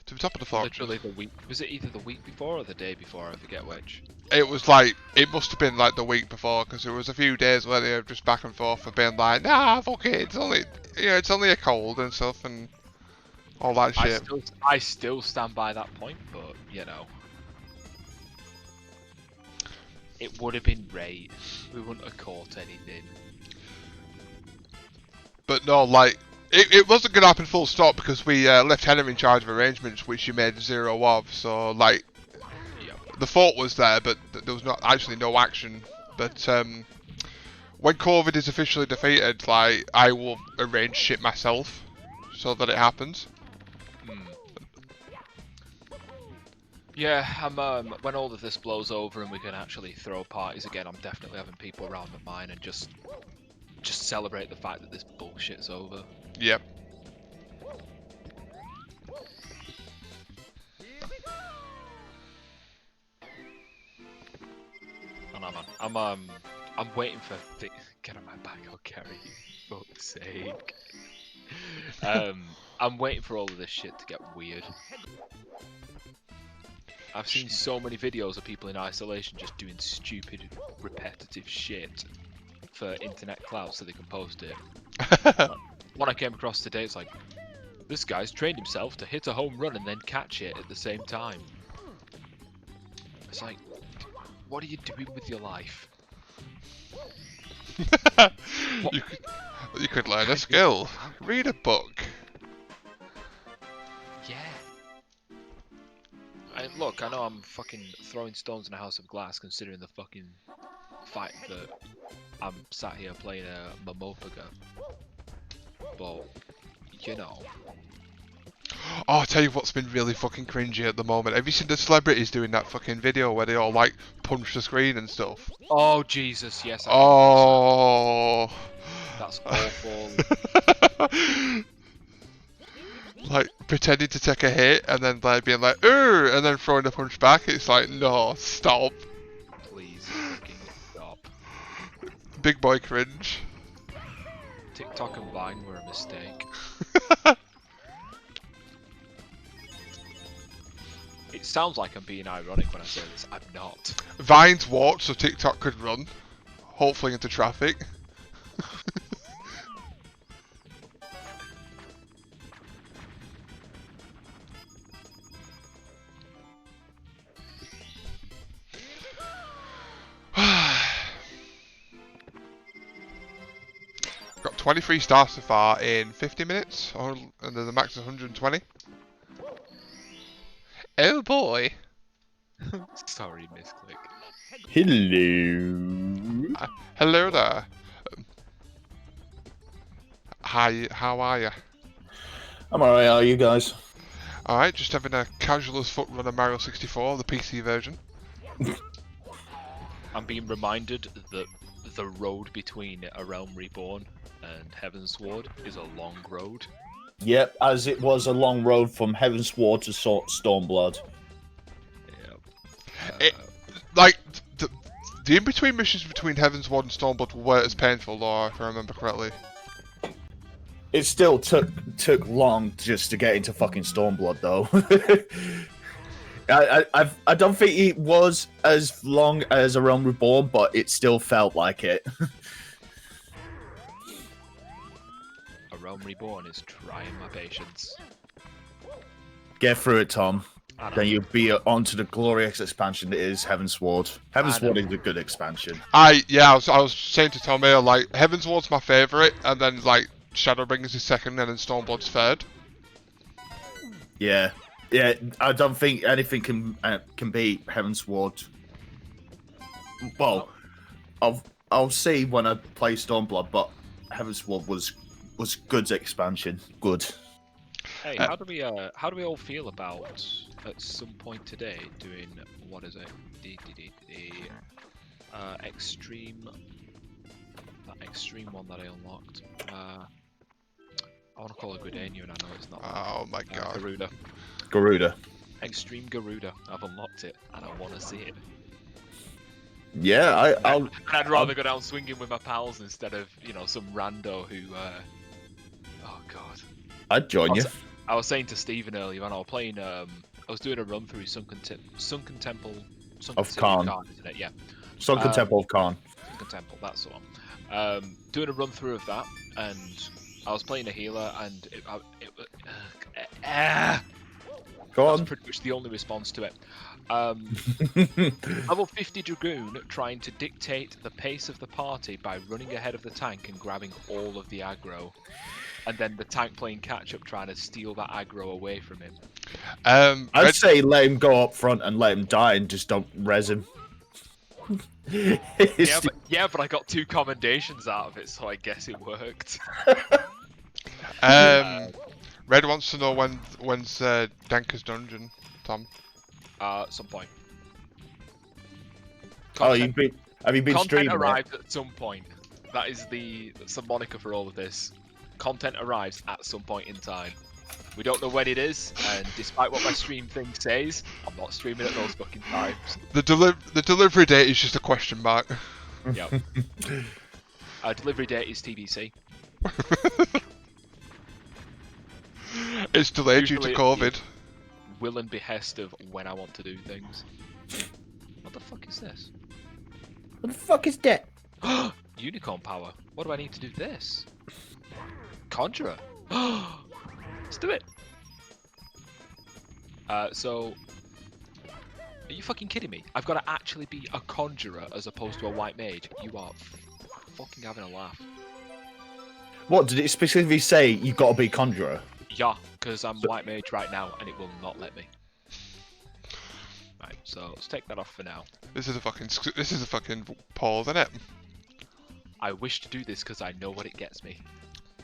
To the top of the floor. Literally the week. Was it either the week before or the day before? I forget which. It was like, it must have been like the week before, because there was a few days where they were just back and forth for being like, nah, fuck it, it's only, it's only a cold and stuff and all that shit. I still stand by that point, but it would have been great. We wouldn't have caught anything. But no, like, it wasn't going to happen full stop because we left Henry in charge of arrangements, which she made zero of. So, like, the thought was there, but there was not actually no action. But when COVID is officially defeated, like, I will arrange shit myself so that it happens. Yeah, when all of this blows over and we can actually throw parties again, I'm definitely having people around at mine and just celebrate the fact that this bullshit's over. Yep. Oh no, man. I'm waiting for get on my back, I'll carry you. Fuck's sake. I'm waiting for all of this shit to get weird. I've seen so many videos of people in isolation just doing stupid, repetitive shit for internet clout so they can post it. One I came across today, it's like, this guy's trained himself to hit a home run and then catch it at the same time. It's like, what are you doing with your life? you could learn a skill. Read a book. Yeah. Look, I know I'm fucking throwing stones in a house of glass, considering the fucking fact that I'm sat here playing a Momopaga. But, you know. Oh, I'll tell you what's been really fucking cringy at the moment. Have you seen the celebrities doing that fucking video where they all like punch the screen and stuff? Oh, Jesus, yes. Oh. That's awful. Like pretending to take a hit and then like being like, "Ooh," and then throwing a punch back. It's like, no, stop. Please, fucking stop. Big boy cringe. TikTok and Vine were a mistake. It sounds like I'm being ironic when I say this. I'm not. Vine's walked so TikTok could run, hopefully into traffic. Got 23 stars so far in 50 minutes, and there's a max of 120. Oh boy. Sorry, misclick. Hello. Hello there. Hi, how are you? I'm alright, how are you guys? Alright, just having a casual as fuck run of Mario 64, the PC version. I'm being reminded that the road between A Realm Reborn and Heavensward is a long road. Yep, as it was a long road from Heavensward to Stormblood. Yep. Like, the in-between missions between Heavensward and Stormblood weren't as painful, though, if I remember correctly. It still took long just to get into fucking Stormblood, though. I don't think it was as long as A Realm Reborn, but it still felt like it. A Realm Reborn is trying my patience. Get through it, Tom. I know. Then you'll be onto the glorious expansion that is Heavensward. Heavensward is a good expansion. I was saying to Tommy, like, Heavensward's my favourite, and then, like, Shadowbringers is second, and then Stormblood's third. Yeah, I don't think anything can beat Heavensward. Well, I'll see when I play Stormblood, but Heavensward was good expansion. Good. Hey, how do we all feel about at some point today doing what is it? Extreme. That extreme one that I unlocked. I want to call it Gridania, and I know it's not. Oh my god. Garuda. Extreme Garuda. I've unlocked it, and I want to see it. Yeah, I'd rather go down swinging with my pals instead of, you know, some rando who. Oh god. I'd join you. I was saying to Stephen earlier when I was playing. I was doing a run through Sunken Temple. Of Khan. Isn't it? Yeah. Sunken Temple of Khan. Sunken Temple. That's the one. Doing a run through of that, and I was playing a healer, and Go that's on. pretty much the only response to it. Level 50 Dragoon trying to dictate the pace of the party by running ahead of the tank and grabbing all of the aggro. And then the tank playing catch-up trying to steal that aggro away from him. I'd say let him go up front and let him die and just don't res him. yeah, but I got 2 commendations out of it, so I guess it worked. Red wants to know when's Danker's dungeon, Tom. Some point. Have you been Content streaming? arrived at some point. That's the moniker for all of this. Content arrives at some point in time. We don't know when it is, and despite what my stream thing says, I'm not streaming at those fucking times. The delivery date is just a question mark. Yep. Delivery date is TBC. It's delayed due to COVID. Will and behest of when I want to do things. What the fuck is this? What the fuck is that? Unicorn power. What do I need to do this? Conjurer. Let's do it. So Are you fucking kidding me? I've got to actually be a conjurer as opposed to a white mage. You are fucking having a laugh. What did it specifically say? You got to be conjurer. Yeah, because I'm white mage right now, and it will not let me. Right, so let's take that off for now. This is a fucking pause, isn't it? I wish to do this because I know what it gets me.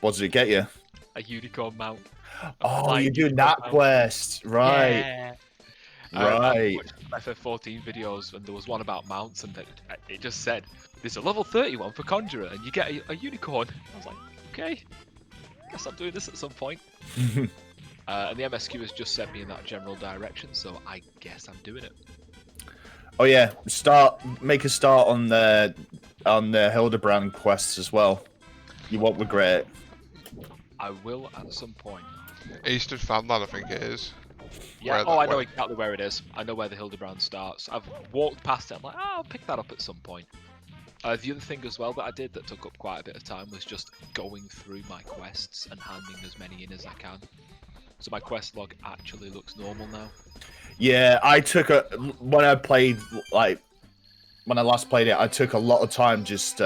What did it get you? A unicorn mount. Oh, you're doing that quest, right? Yeah. Right. I watched FF14 videos, and there was one about mounts, and it just said, "There's a level 31 for conjurer, and you get a unicorn." I was like, okay, guess I'm doing this at some point. And the MSQ has just sent me in that general direction, so I guess I'm doing it. Oh yeah, make a start on the Hildebrand quests as well. You won't regret it. I will at some point. Eastern Farmland, I think it is. Yeah. I know exactly where it is. I know where the Hildebrand starts. I've walked past it. I'm like, I'll pick that up at some point. The other thing as well that I did that took up quite a bit of time was just going through my quests and handing as many in as I can. So my quest log actually looks normal now. Yeah, when I last played it, I took a lot of time just.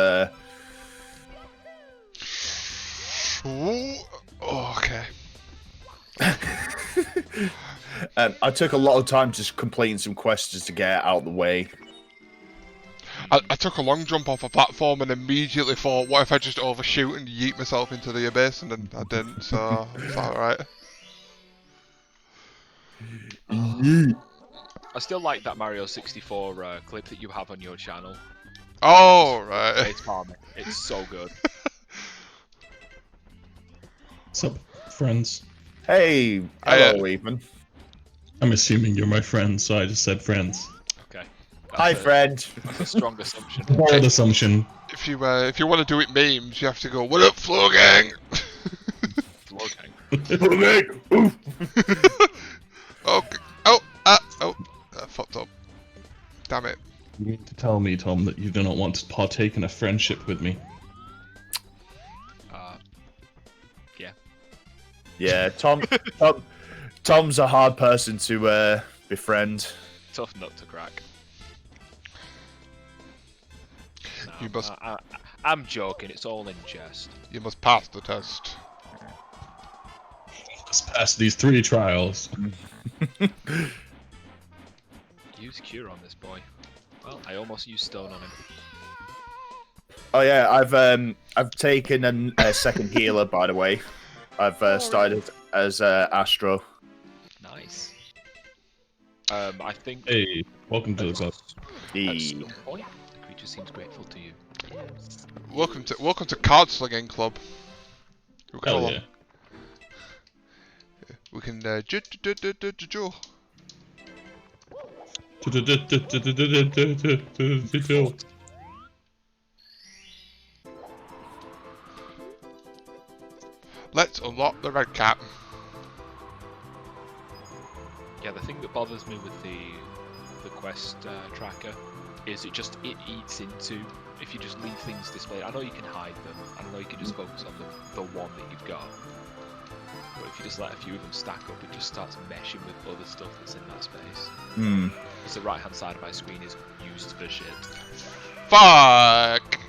Ooh, oh, okay. I took a lot of time just completing some quests just to get it out of the way. I took a long jump off a platform and immediately thought, what if I just overshoot and yeet myself into the abyss? And then I didn't, so it's alright. I still like that Mario 64 clip that you have on your channel. Oh, right. It's farming. It's so good. What's up, friends? Hey, hello, Ethan. I'm assuming you're my friend, so I just said friends. Okay. Hi, friend. That's a strong assumption. Bold assumption. If you want to do it memes, you have to go, what up, Floor Gang? Floor Gang. Okay. I fucked up. Damn it. You mean to tell me, Tom, that you do not want to partake in a friendship with me? Yeah. Yeah, Tom's a hard person to befriend. Tough nut to crack. No, You must. I'm joking. It's all in jest. You must pass the test. Just pass these 3 trials. Use cure on this boy. Well, I almost used stone on him. Oh yeah, I've taken a second healer, by the way. I've started as Astro. Nice. I think. Hey, welcome to the club. At some point, the creature seems grateful to you. Yes. Welcome to Card Slinging Club. Hell yeah. We can Let's unlock the red cap. Yeah, the thing that bothers me with the quest tracker is it eats into if you just leave things displayed. I know you can hide them. I know you can just focus on the one that you've got. But if you just let a few of them stack up, it just starts meshing with other stuff that's in that space. Because the right hand side of my screen is used for shit. Fuck!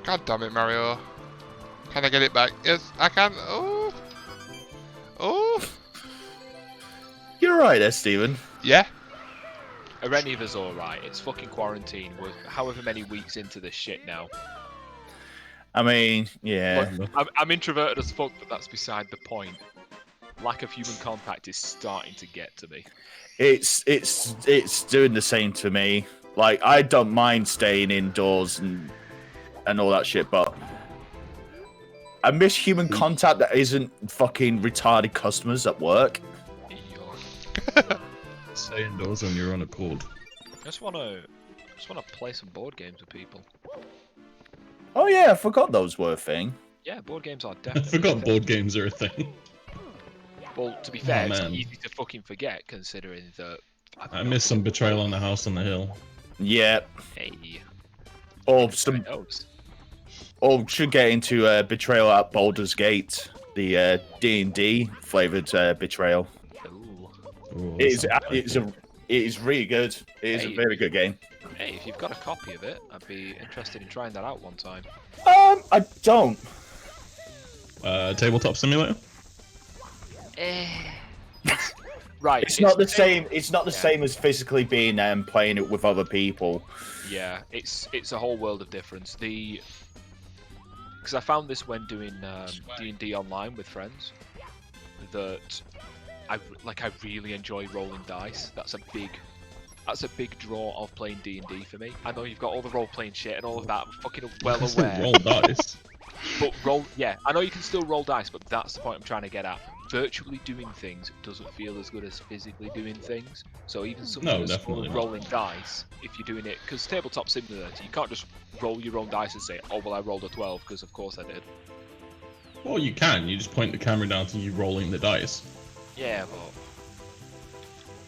God damn it, Mario. Can I get it back? Yes, I can. Oh! Oh! You're right there, Steven. Yeah? Areniva's alright. It's fucking quarantine. We're however many weeks into this shit now. I mean, yeah. Look, I'm introverted as fuck, but that's beside the point. Lack of human contact is starting to get to me. It's doing the same to me. Like, I don't mind staying indoors and all that shit, but I miss human contact that isn't fucking retarded customers at work. Stay indoors on your own accord. I just wanna play some board games with people. Oh yeah, I forgot those were a thing. Yeah, board games are I definitely. forgot board games are a thing. Well, to be fair, it's man. easy to fucking forget considering that. I missed some Betrayal on the House on the Hill. Yeah. Hey. Or some. Or should get into Betrayal at Baldur's Gate, the D&D flavored Betrayal. Ooh. Ooh, It's It is really good. It is a very good game. Hey, if you've got a copy of it, I'd be interested in trying that out one time. I don't. Tabletop Simulator? Right. It's not the same. It's not the same as physically being there and playing it with other people. Yeah, it's a whole world of difference. Because I found this when doing D&D online with friends, that I really enjoy rolling dice. That's a big draw of playing D&D for me. I know you've got all the role-playing shit and all of that. I'm fucking well aware. Roll dice. But I know you can still roll dice, but that's the point I'm trying to get at. Virtually doing things doesn't feel as good as physically doing things. So even something as small as rolling dice, if you're doing it, because Tabletop Simulator, you can't just roll your own dice and say, oh well, I rolled a 12 because of course I did. Well, you can. You just point the camera down to you rolling the dice. Yeah, but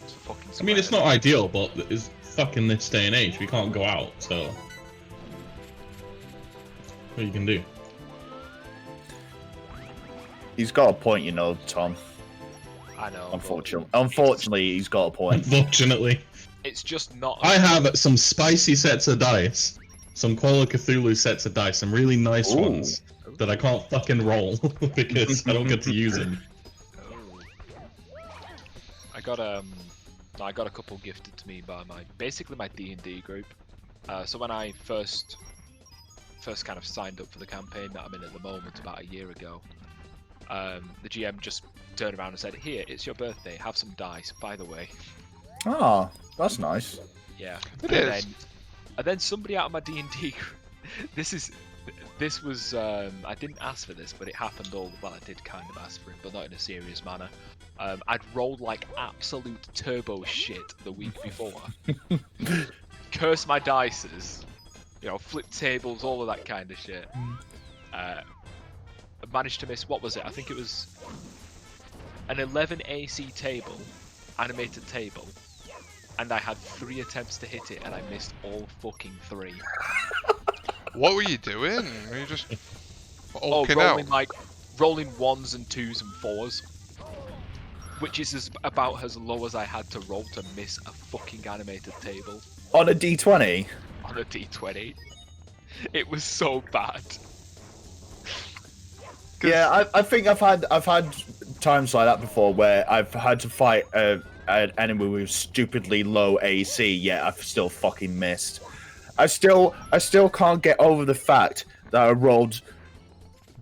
it's a fucking. I mean, it's not ideal, but it's fucking this day and age. We can't go out, so what you can do. He's got a point, you know, Tom. I know. Unfortunately, he's got a point. Unfortunately. It's just not. I have some spicy sets of dice, some Call of Cthulhu sets of dice, some really nice ones that I can't fucking roll because I don't get to use them. I got a couple gifted to me by my D&D group. So when I first kind of signed up for the campaign that I'm in at the moment about a year ago, the GM just turned around and said, "Here, it's your birthday. Have some dice, by the way." Oh, that's nice. Yeah. It is. And then somebody out of my D&D group. This was I didn't ask for this, but it happened well, I did kind of ask for it, but not in a serious manner. I'd rolled like absolute turbo shit the week before. Cursed my dices, flipped tables, all of that kind of shit. Managed to miss, what was it? I think it was an 11 AC table, animated table, and I had 3 attempts to hit it, and I missed all fucking 3. What were you doing? Were you just rolling out? Rolling 1s and 2s and 4s, which is about as low as I had to roll to miss a fucking animated table. On a D20? On a D20. It was so bad. Yeah, I think I've had times like that before where I've had to fight an enemy with stupidly low AC, yet I've still fucking missed. I still can't get over the fact that I rolled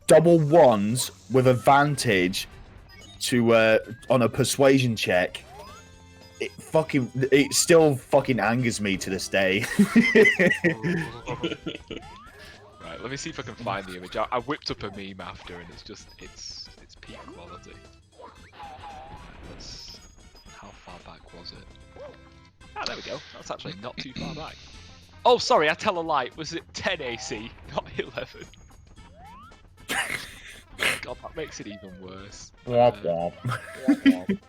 double 1s with advantage to on a persuasion check. It still fucking angers me to this day. Right, let me see if I can find the image. I whipped up a meme after, and it's peak quality. How far back was it? Ah, there we go. That's actually not too far back. Oh, sorry, I tell a lie. Was it 10 AC, not 11? God, that makes it even worse. Womp womp. Womp womp.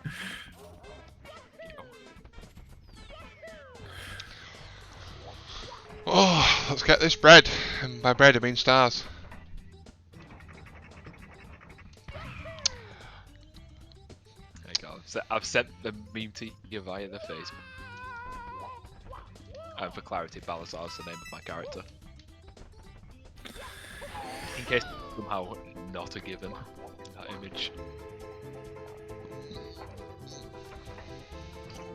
Oh, let's get this bread. And by bread I mean stars. There you go. I've sent the meme to you via the Facebook. And for clarity, Balazar is the name of my character. In case somehow not a given, that image.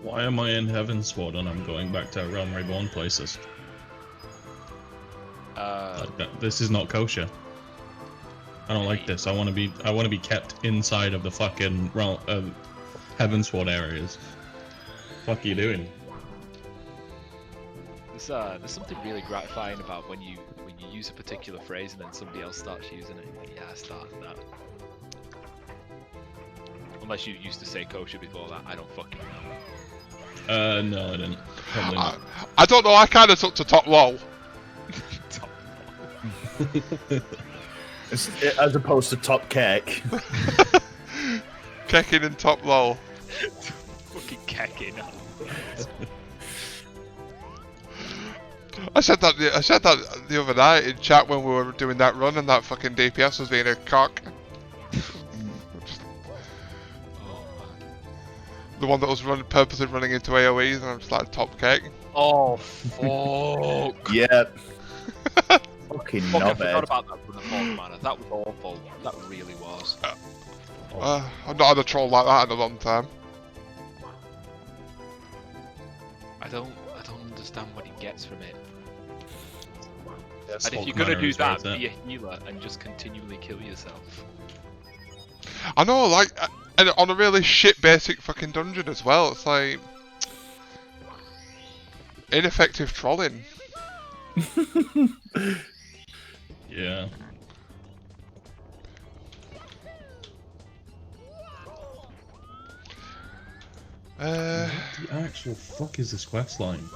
Why am I in Heavensward and I'm going back to Realm Reborn places? This is not kosher. I don't like this. I want to be kept inside of the fucking Heavensward areas. What are you doing? There's something really gratifying about when you use a particular phrase and then somebody else starts using it. Yeah, I started that. Unless you used to say kosher before that, I don't fucking know. No, I didn't. Probably not. I don't know. I kind of took to top low. As opposed to top cake. Kicking and top low. Fucking kecking. I said that the other night in chat when we were doing that run, and that fucking DPS was being a cock. The one that was purposely running into AoEs, and I'm just like, top cake. Oh, fuck. Yeah. Fucking Fuck, I forgot knobhead. about that from the fourth manor. That was awful. That really was. I've not had a troll like that in a long time. I don't understand what he gets from it. Yes, And if Hulk you're gonna Manor do is right that, there. be a healer and just continually kill yourself. I know, like, and on a really shit basic fucking dungeon as well. It's like ineffective trolling. Yeah. Uh, What the actual fuck is this quest line?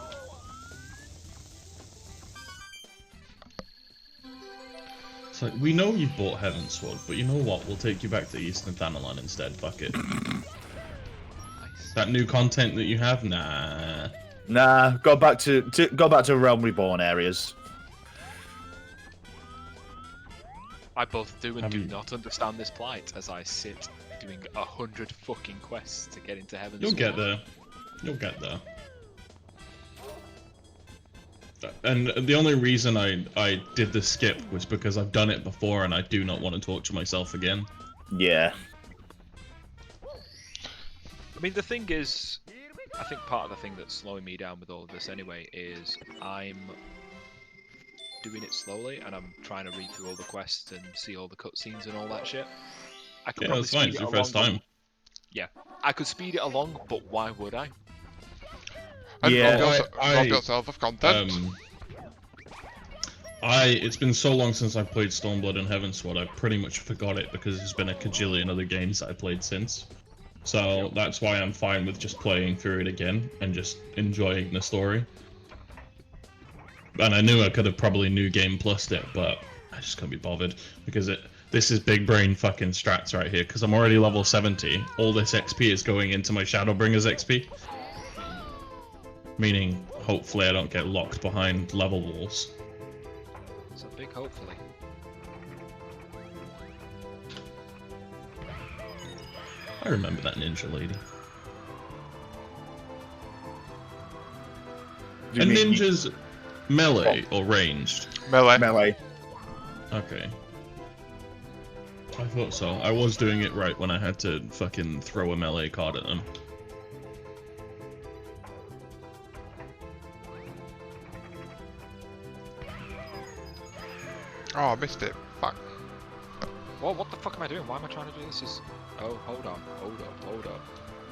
It's like, we know you've bought Heavensward, but you know what? We'll take you back to Eastern Thanalan instead. Fuck it. Nice. That new content that you have? Nah. Nah, go back to Realm Reborn areas. I both do and Have do you- not understand this plight as I sit doing 100 fucking quests to get into heaven. You'll get there. You'll get there. And the only reason I did the skip was because I've done it before and I do not want to torture myself again. Yeah. I mean, the thing is, I think part of the thing that's slowing me down with all of this anyway is I'm doing it slowly and I'm trying to read through all the quests and see all the cutscenes and all that shit. I could Yeah, probably that's fine. speed It's it your first along, time. Yeah, I could speed it along, but why would I? and Yeah, rob yourself of content. It's been so long since I played Stormblood and Heavensward, I pretty much forgot it because there's been a cajillion other games that I played since. So that's why I'm fine with just playing through it again and just enjoying the story. And I knew I could have probably New Game Plused it, but I just couldn't be bothered because this is big brain fucking strats right here because I'm already level 70. All this XP is going into my Shadowbringers XP. Meaning, hopefully I don't get locked behind level walls. It's a big hopefully. I remember that ninja lady. Do you And mean ninjas melee or ranged? Melee. melee? Okay. I thought so. I was doing it right when I had to fucking throw a melee card at them. Oh, I missed it. Fuck. Well, what the fuck am I doing? Why am I trying to do this? Oh, hold up.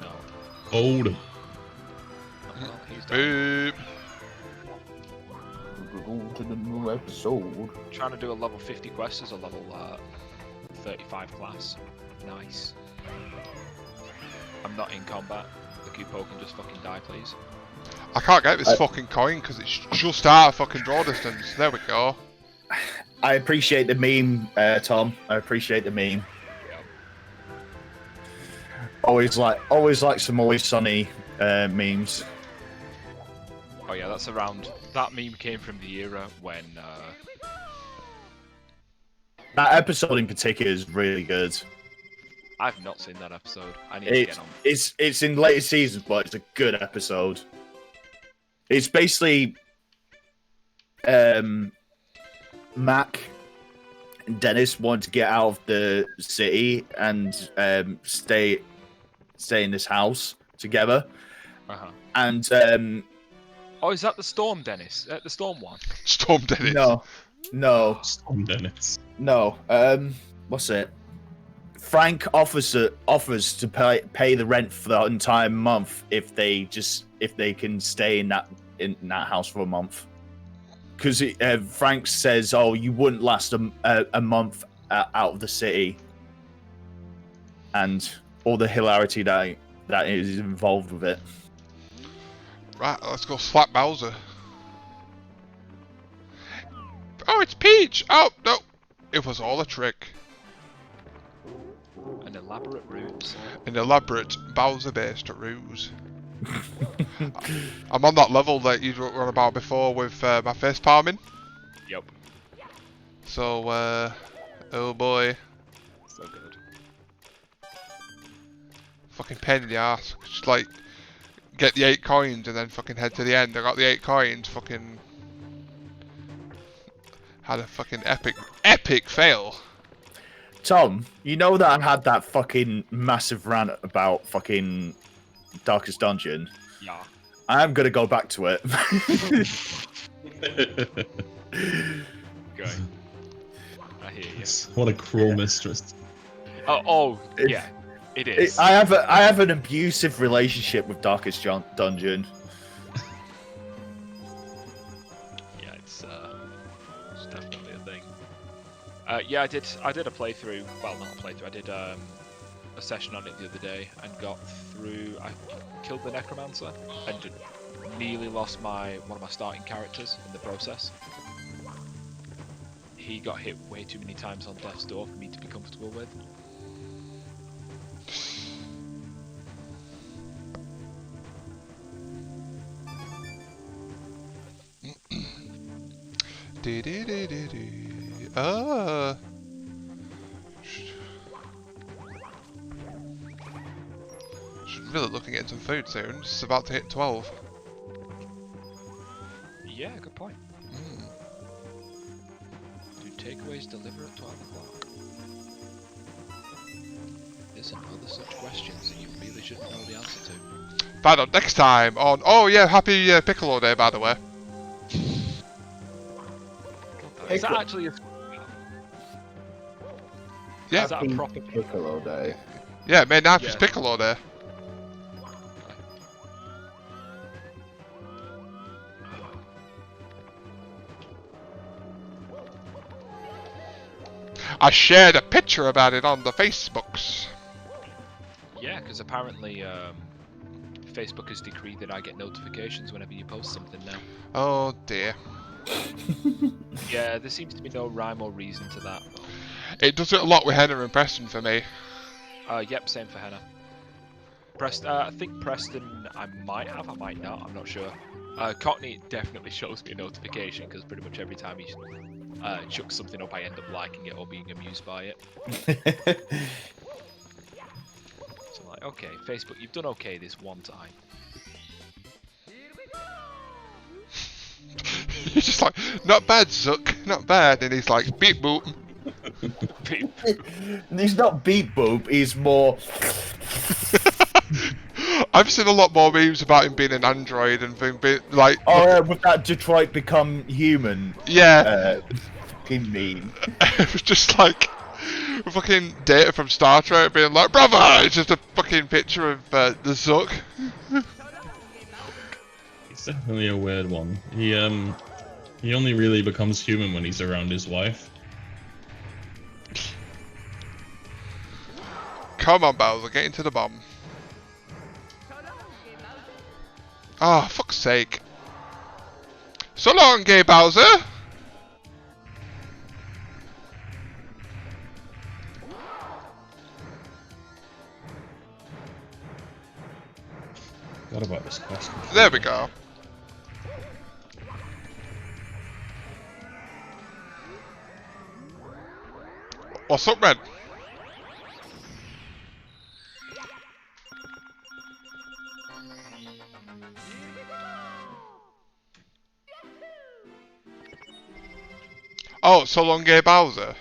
No. Hold up. Well, he's done. Boop. To the new episode. Trying to do a level 50 quest as a level 35 class. Nice. I'm not in combat. The Kupo can just fucking die, please. I can't get this fucking coin because it's just out of fucking draw distance. There we go. I appreciate the meme, Tom. I appreciate the meme. Yeah. Always like some Always Sunny memes. Oh yeah, that's around. That meme came from the era when. That episode in particular is really good. I've not seen that episode. I need to get on. It's in later seasons, but it's a good episode. It's basically Mac and Dennis want to get out of the city and stay in this house together. Uh-huh. And Oh, is that the Storm, Dennis? The Storm one? Storm Dennis. no. Storm Dennis. What's it? Frank offers to pay the rent for the entire month if they can stay in that house for a month. Because Frank says, "Oh, you wouldn't last a month out of the city," and all the hilarity that is involved with it. Right, let's go slap Bowser. Oh, it's Peach! Oh, no. It was all a trick. An elaborate ruse. An elaborate Bowser-based ruse. I'm on that level that you were on about before with my face palming. Yep. So, oh boy. So good. fucking pain in the ass. Just like get the 8 coins and then fucking head to the end. I got the 8 coins, fucking had a fucking epic fail. Tom, you know that I had that fucking massive rant about fucking Darkest Dungeon. Yeah. I am gonna go back to it. Okay. I hear you. What a cruel mistress. Oh, It's- yeah. It is. I have an abusive relationship with Darkest Dungeon. Yeah, it's definitely a thing. Yeah, I did a playthrough. Well, not a playthrough. I did a session on it the other day and got through. I killed the necromancer and nearly lost one of my starting characters in the process. He got hit way too many times on death's door for me to be comfortable with. Should really looking at some food soon. It's about to hit 12. Yeah, good point. Do takeaways deliver at 12 o'clock? There's other such questions that you really should know the answer to. Find out next time on. Oh yeah, happy Piccolo Day, by the way. Is that actually a... Yeah, Is that a proper... Piccolo Day. yeah, May 9th is Yeah. Piccolo Day. I shared a picture about it on the Facebooks. Yeah, because apparently Facebook has decreed that I get notifications whenever you post something now. Oh dear. Yeah, there seems to be no rhyme or reason to that. It does it a lot with Henna and Preston for me. Yep, same for Henna. I think Preston I might have, I might not, I'm not sure. Cockney definitely shows me a notification because pretty much every time he chucks something up I end up liking it or being amused by it. So I'm like, okay, Facebook, you've done okay this one time. He's just like, not bad, Zuck, not bad. And he's like, beep boop. He's not beat boob, he's more. I've seen a lot more memes about him being an android and being like, Oh, with that Detroit Become Human yeah, fucking meme. it was just like fucking Data from Star Trek being like, brother, it's just a fucking picture of the Zuck. It's definitely a weird one. He only really becomes human when he's around his wife. Come on, Bowser, get into the bomb. Oh, fuck's sake. So long, gay Bowser! What about this quest? There we go. What's up, Red? Oh, so long, gay Bowser.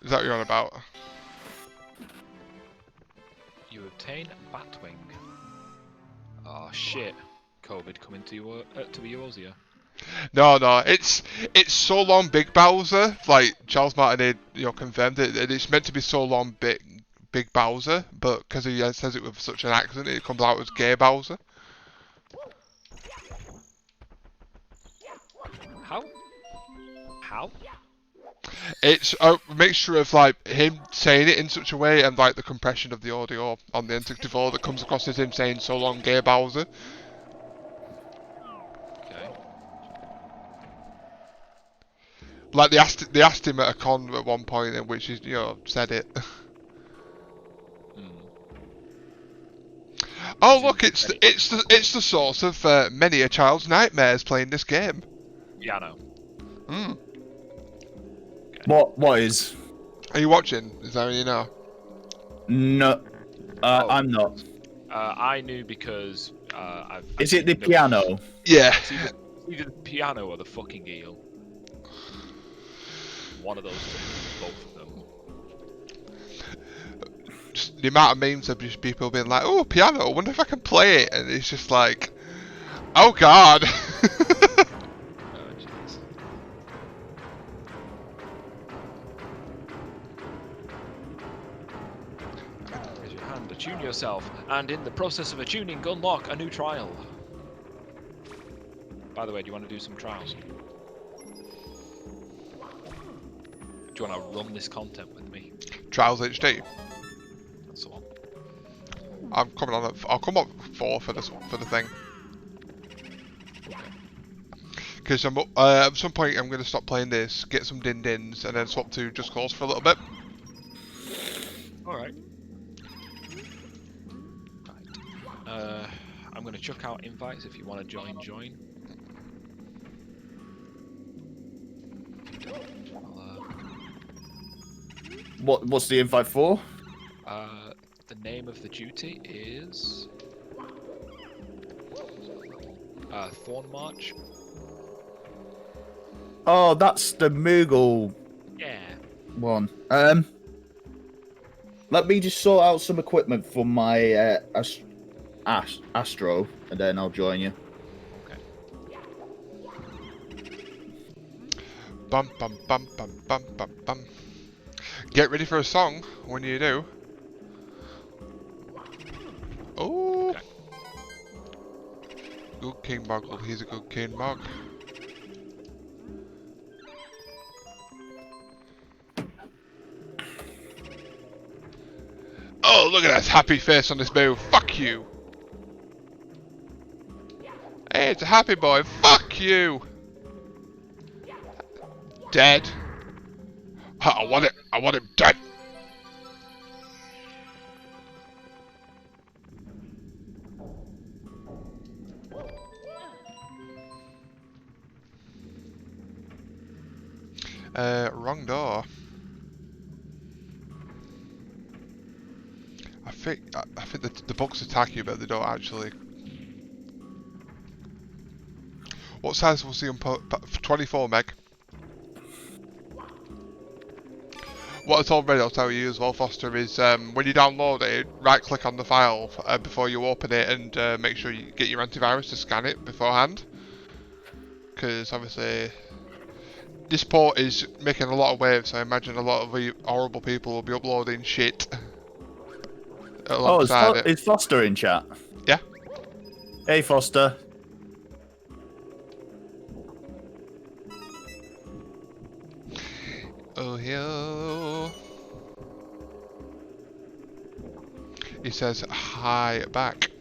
Is that what you're on about? You obtain Batwing. Oh shit. COVID coming to you, to Eorzea. No, it's so long, Big Bowser. Like Charles Martinet, confirmed it. It's meant to be so long, Big Bowser, but because he says it with such an accent, it comes out as Gay Bowser. How? It's a mixture of like him saying it in such a way and like the compression of the audio on the N64 that comes across as him saying "so long, Gay Bowser." Okay. Like they asked him at a con at one point in which he said it. Oh look, it's the source of many a child's nightmares playing this game. Yeah, I know. Hmm. What is? Are you watching? Is that what you know? No, Oh. I'm not. I knew because I've. Is it the seen piano? Yeah. It's either the piano or the fucking eel. One of those two, both of them. Just the amount of memes of just people being like, "Oh, piano! I wonder if I can play it," and it's just like, "Oh God." Oh, jeez. Raise your hand, attune yourself, and in the process of attuning, unlock a new trial. By the way, do you want to do some trials? Do you want to run this content with me? Trials HD. That's the one. I'm coming on. I'll come up 4 for this for the thing. Because at some point I'm going to stop playing this, get some din-dins, and then swap to Just Cause for a little bit. Alright. Right. I'm going to chuck out invites if you want to join. If you don't, What's the invite for? the name of the duty is Thorn March. Oh, that's the Moogle Yeah. one. Let me just sort out some equipment for my Astro, and then I'll join you. Okay. Bum bum bum bum bum bum bum. Get ready for a song when you do. Oh. Okay. Good King Muggle. He's a good King Mug. Oh, look at that happy face on this move. Fuck you. Hey, it's a happy boy. Fuck you. Dead. I want it. I want him dead. Wrong door. I think the bugs attack you, but they don't actually. What size was the 24 meg? What I told Red, I'll tell you as well, Foster, is when you download it, right click on the file before you open it and make sure you get your antivirus to scan it beforehand. Because obviously this port is making a lot of waves, so I imagine a lot of the horrible people will be uploading shit alongside it. Is Foster in chat? Yeah. Hey, Foster. Oh, yo. He says hi back.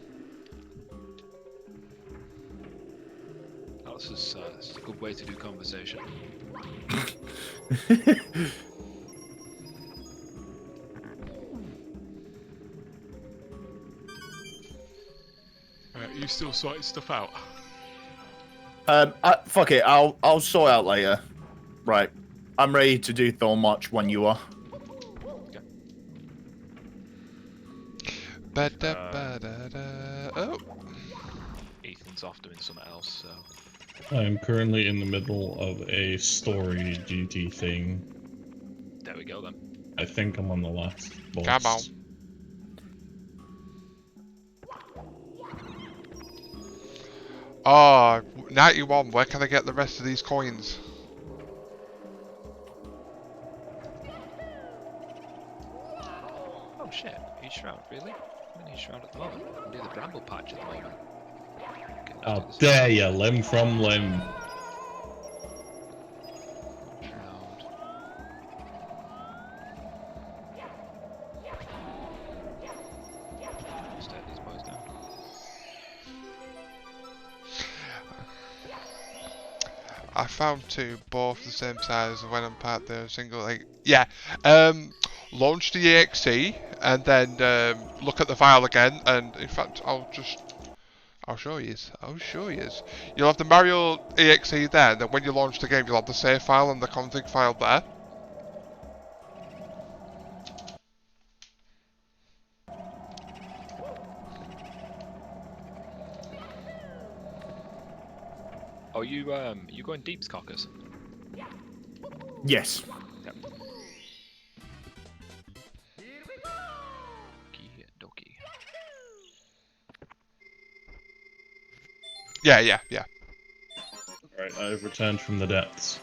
Oh, this is a good way to do conversation. Alright, you still sorting stuff out? Fuck it. I'll sort out later. Right. I'm ready to do Thorn March when you are. Okay. Oh. Ethan's off doing something else, so. I'm currently in the middle of a story duty thing. There we go then. I think I'm on the last boss. Come on. Oh, 91. Where can I get the rest of these coins? Oh shit, E-Shroud, really? I'm in E-Shroud at the moment. I can do the Bramble Patch at the moment. How dare you, limb from limb. Shroud. Stare these boys down. I found two, both the same size when I'm part the single. Like, yeah. Launch the EXE and then look at the file again. And in fact, I'll show you. I'll show you. You'll have the Mario EXE there. And then when you launch the game, you'll have the save file and the config file there. Oh, you going deeps, cockers? Yes. Yep. Okie dokie. Yeah. Right, I've returned from the depths.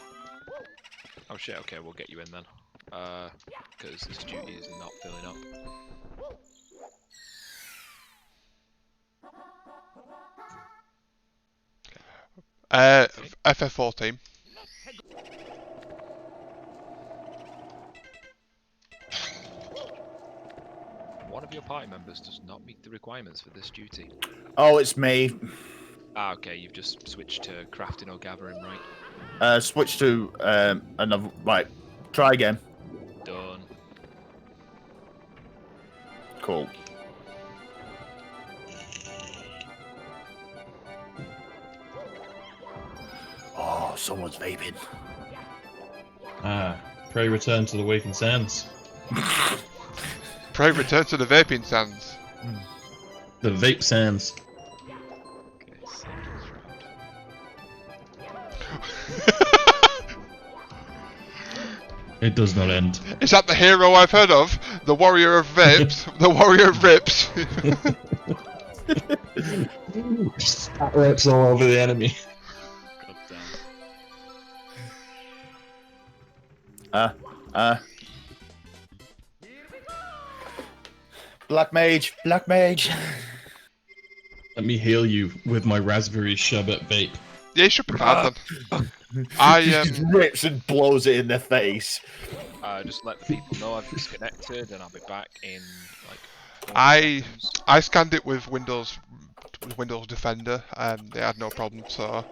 Oh shit. Okay, we'll get you in then. Because this duty is not filling up. FF14. One of your party members does not meet the requirements for this duty. Oh, it's me. Ah, okay. You've just switched to crafting or gathering, right? Switch to another. Right. Try again. Done. Cool. Oh, someone's vaping. Ah, pray return to the waking sands. Pray return to the vaping sands. The vape sands. Okay, Sandra's round. It does not end. Is that the hero I've heard of? The warrior of vapes? The warrior of rips? Spat rips all over the enemy. God damn. Black mage. Black mage. Let me heal you with my raspberry sherbet vape. Yeah, you should be bad then. I Just rips and blows it in their face. Just let the people know I've disconnected and I'll be back in like. 4 I- seconds. I scanned it with Windows Defender and they had no problem, so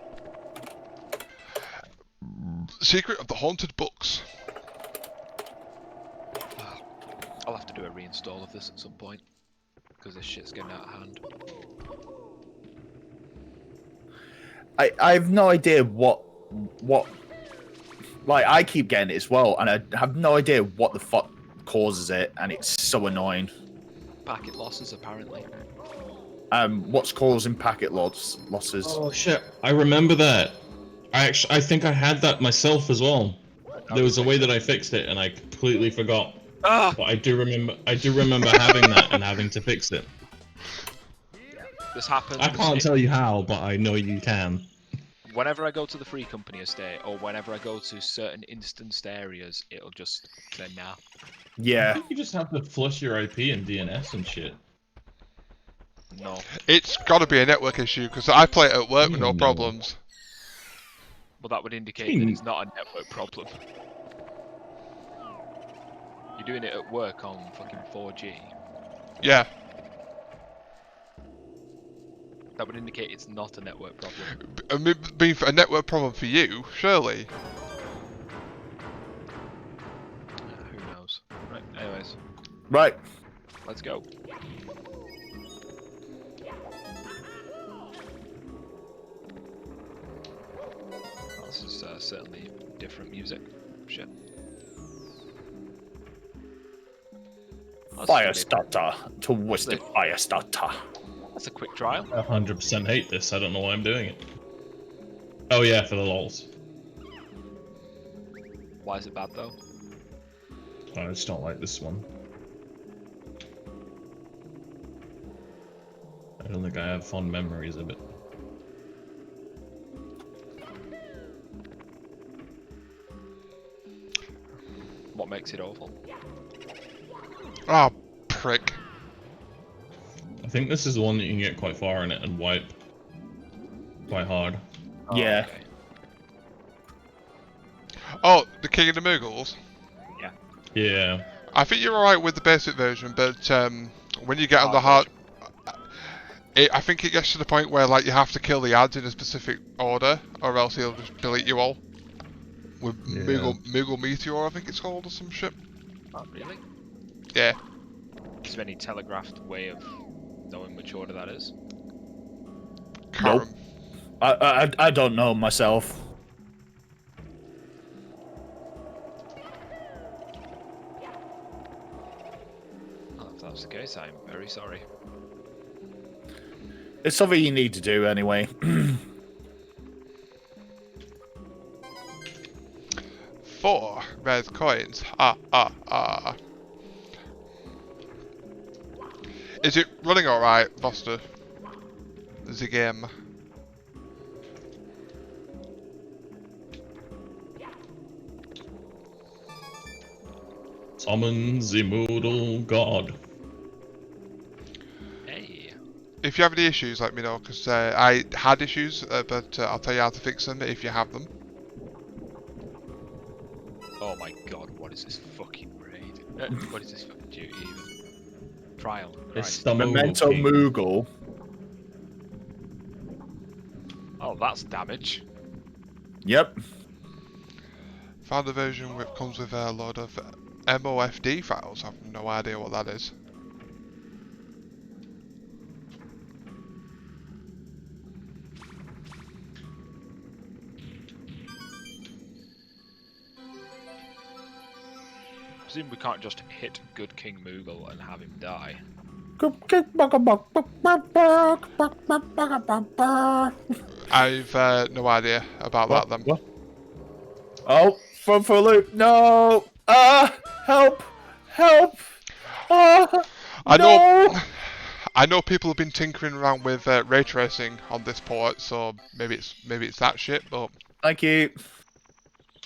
Secret of the Haunted Books. I'll have to do a reinstall of this at some point because this shit's getting out of hand. I have no idea what like I keep getting it as well, and I have no idea what the fuck causes it, and it's so annoying. Packet losses apparently. What's causing packet losses? Oh shit! I remember that. I think I had that myself as well. There was a way that I fixed it, and I completely forgot. Ah! But I do remember having that and having to fix it. This happens. I can't tell you how, but I know you can. Whenever I go to the Free Company estate, or whenever I go to certain instanced areas, it'll just say nah. I Yeah. think you just have to flush your IP and DNS and shit. No. It's got to be a network issue because I play it at work with no No. problems. Well, that would indicate that it's not a network problem. You're doing it at work on fucking 4G. Yeah. That would indicate it's not a network problem. I mean, being a network problem for you, surely. Who knows? Right, anyways, Right. let's go. Oh, this is certainly different music. Shit. That's Fire gonna be- starter. Twisted fire starter. That's a quick trial. I 100% hate this. I don't know why I'm doing it. Oh yeah, for the lols. Why is it bad though? I just don't like this one. I don't think I have fond memories of it. What makes it awful? Ah, prick. I think this is the one that you can get quite far in it and wipe quite hard. Oh, Yeah. okay. Oh, the King of the Muggles. Yeah. I think you're alright with the basic version, but when you get on the Hard hard, I think it gets to the point where like you have to kill the ads in a specific order, or else he'll just delete you all. With Yeah. Moogle Meteor, I think it's called, or some shit. Oh, really? Yeah. Is there any telegraphed way of knowing which order that is? Nope. I don't know myself. Oh, if that's the case, I'm very sorry. It's something you need to do anyway. Rares coins. Is it running alright, Foster? The game. Summon the Moodle God. Hey. If you have any issues, let me know, because I had issues, but I'll tell you how to fix them if you have them. Oh my god, what is this fucking raid? What is this fucking duty even? Trial. It's Christ. the Memento King. Moogle. Oh, that's damage. Yep. Found a version which comes with a load of MOFD files. I have no idea what that is. I presume we can't just hit good King Moogle and have him die. I've no idea about that then. What? Oh, front for a loop. No. Help. Help. I no. know. I know people have been tinkering around with ray tracing on this port, so maybe it's that shit. But Thank you.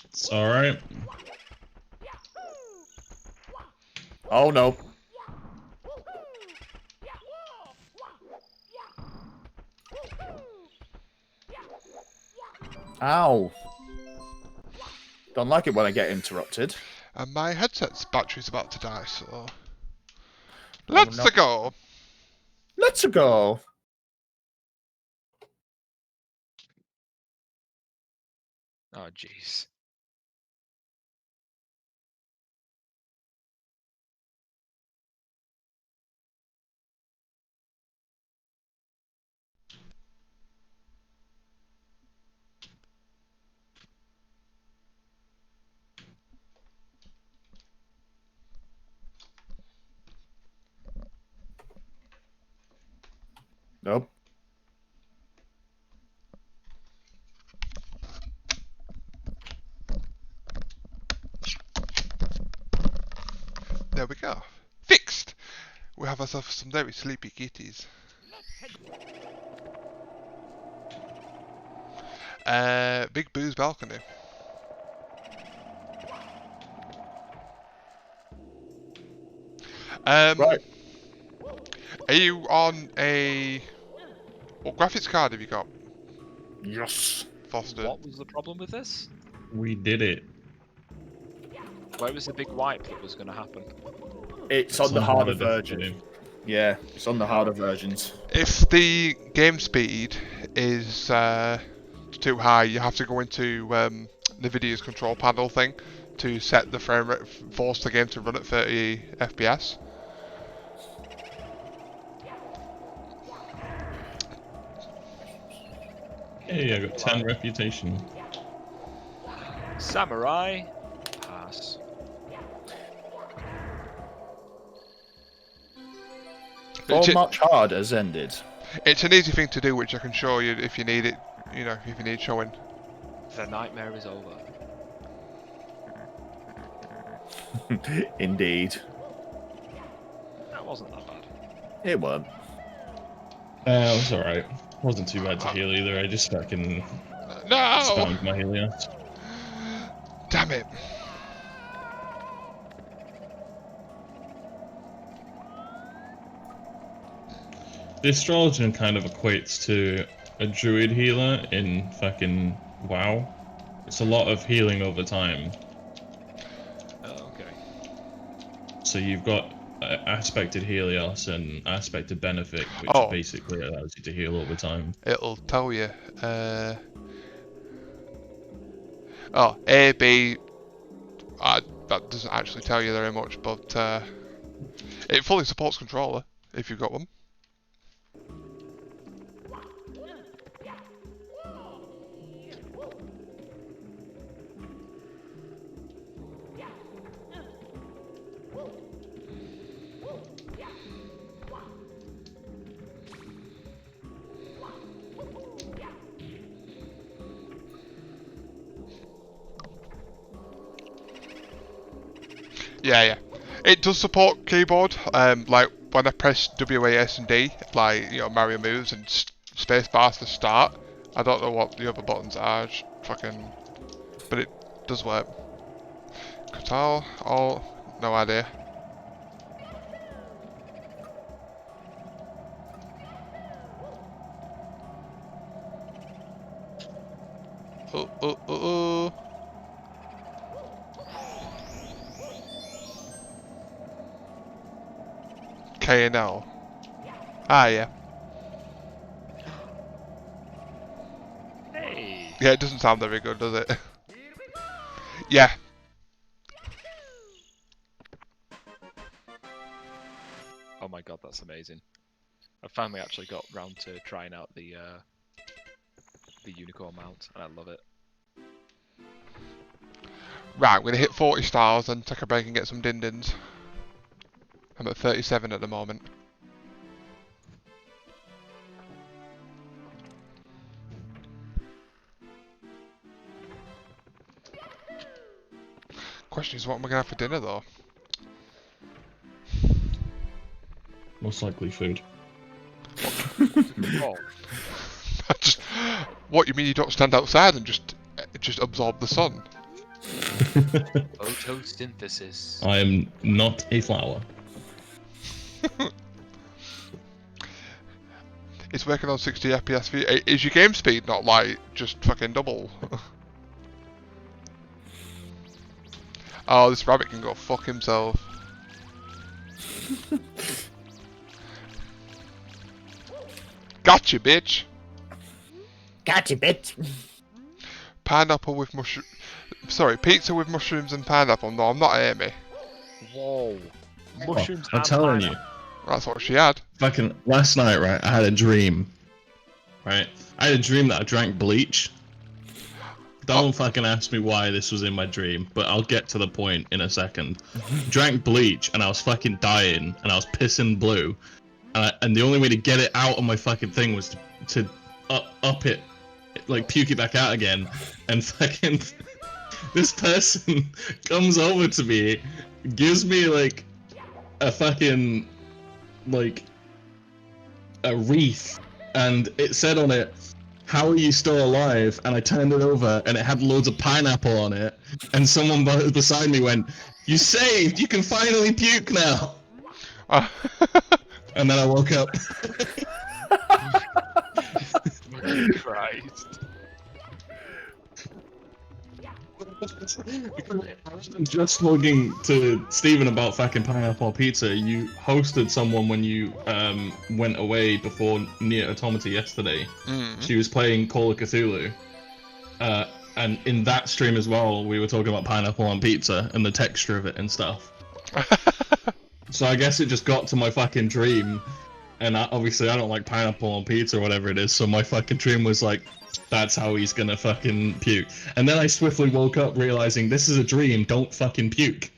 It's alright. Oh no. Ow. Don't like it when I get interrupted. and my headset's battery's about to die, so let's no. go. Let's go. Oh jeez. Nope. There we go. Fixed. We have ourselves some very sleepy kitties. Big Boo's balcony. Right. Are you on a... What graphics card have you got, Yes. Foster? What was the problem with this? We did it. Where was the big wipe that was going to happen? It's on the harder version. difficulty. Yeah, it's on the harder versions. If the game speed is too high, you have to go into NVIDIA's control panel thing to set the frame rate, force the game to run at 30 FPS. Hey, I got 10 reputation. Samurai. Pass. Full March Hard has ended. It's an easy thing to do, which I can show you if you need it. You know, if you need showing. The nightmare is over. Indeed. That wasn't that bad. It weren't. It was alright. Wasn't too bad to heal either. I just fucking No! spammed my Helios. Damn it! The Astrologian kind of equates to a druid healer in fucking WoW. It's a lot of healing over time. Oh, okay. So you've got aspected Helios and aspected Benefic, which Oh. basically allows you to heal over time. It'll tell you. Oh, A, B. That doesn't actually tell you very much, but it fully supports controller if you've got one. Yeah, yeah. It does support keyboard. Like when I press WAS and D, like Mario moves and space bar to start. I don't know what the other buttons are. Just fucking, but it does work. Control, no idea. Oh. K&L. Ah, yeah. Hey. Yeah, it doesn't sound very good, does it? Yeah. Oh my god, that's amazing. I finally actually got round to trying out the unicorn mount, and I love it. Right, I'm gonna hit 40 stars and take a break and get some din-dins. I'm at 37 at the moment. Question is, what am I gonna have for dinner though? Most likely food. Oh, Just, what, you mean you don't stand outside and just absorb the sun? photosynthesis. I am not a flower. It's working on 60 FPS. Is your game speed not like just fucking double? Oh, this rabbit can go fuck himself. Gotcha, bitch. Gotcha, bitch. Pineapple with mushroom. Sorry, pizza with mushrooms and pineapple. No, I'm not Amy. Whoa. Mushrooms. I'm and telling you. pineapple. That's what she had. Fucking last night, right? I had a dream. Right? I had a dream that I drank bleach. Don't fucking ask me why this was in my dream, but I'll get to the point in a second. Drank bleach and I was fucking dying and I was pissing blue. And the only way to get it out of my fucking thing was to up it, like puke it back out again. And fucking this person comes over to me, gives me like a fucking like a wreath, and it said on it, "How are you still alive?" And I turned it over and it had loads of pineapple on it, and someone beside me went, "You saved, you can finally puke now." And then I woke up. Christ. I'm just talking to Stephen about fucking pineapple pizza. You hosted someone when you went away before Nier Automata yesterday. She was playing Call of Cthulhu. And in that stream as well, we were talking about pineapple on pizza and the texture of it and stuff. So I guess it just got to my fucking dream. And obviously I don't like pineapple on pizza or whatever it is, so my fucking dream was like, that's how he's gonna fucking puke. And then I swiftly woke up realizing this is a dream, don't fucking puke.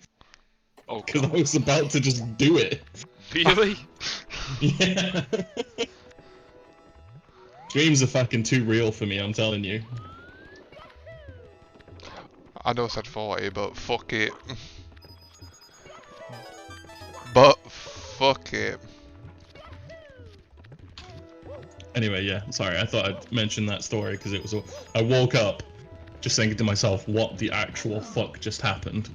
Oh, Because I was about to just do it. really? Yeah. Dreams are fucking too real for me, I'm telling you. I know I said 40, but fuck it. But fuck it. Anyway, yeah, sorry, I thought I'd mention that story because it was I woke up just thinking to myself, what the actual fuck just happened?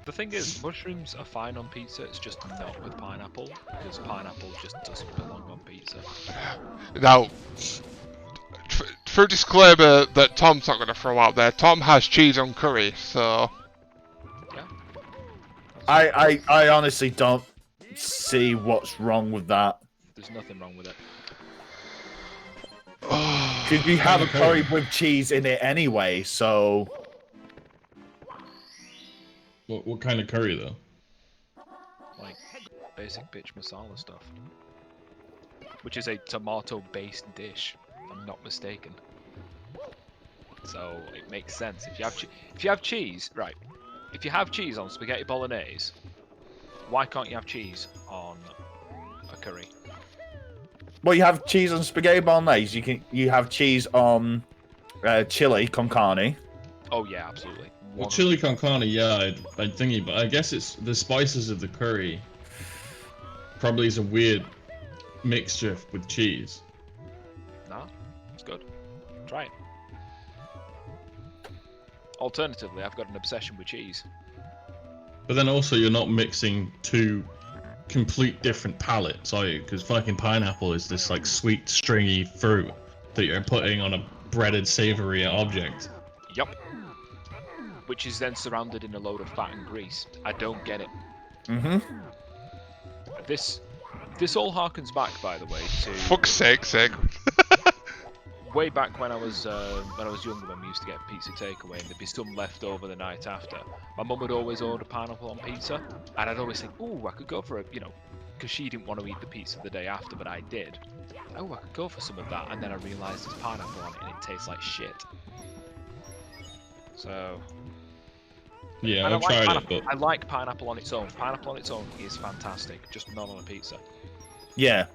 The thing is, mushrooms are fine on pizza, it's just not with pineapple, because pineapple just doesn't belong on pizza. Now, through disclaimer that Tom's not going to throw out there, Tom has cheese on curry, so... Yeah. I honestly don't see what's wrong with that. There's nothing wrong with it. Because you have a curry with cheese in it anyway, so... What kind of curry, though? Like, basic bitch masala stuff. Which is a tomato-based dish, if I'm not mistaken. So, it makes sense. If you have cheese, right, if you have cheese on spaghetti bolognese, why can't you have cheese on a curry? Well, you have cheese on spaghetti bolognese. You have cheese on chili con carne. Oh yeah, absolutely. Well, chili con carne, yeah, I'd thingy, but I guess it's the spices of the curry. Probably is a weird mixture with cheese. No, it's good. Try it. Alternatively, I've got an obsession with cheese. But then also, you're not mixing two complete different palettes, are you? Because fucking pineapple is this like sweet, stringy fruit that you're putting on a breaded, savory object. Yup. Which is then surrounded in a load of fat and grease. I don't get it. Mm-hmm. This all harkens back, by the way, to Fuck's sake. way back when I was younger, when we used to get pizza takeaway, and there'd be some left over the night after. My mum would always order pineapple on pizza, and I'd always think, "Ooh, I could go for because she didn't want to eat the pizza the day after, but I did. Oh, I could go for some of that, and then I realised there's pineapple on it, and it tastes like shit. So. Yeah, And I've tried it, pineapple. but I like pineapple on its own. Pineapple on its own is fantastic, just not on a pizza. Yeah,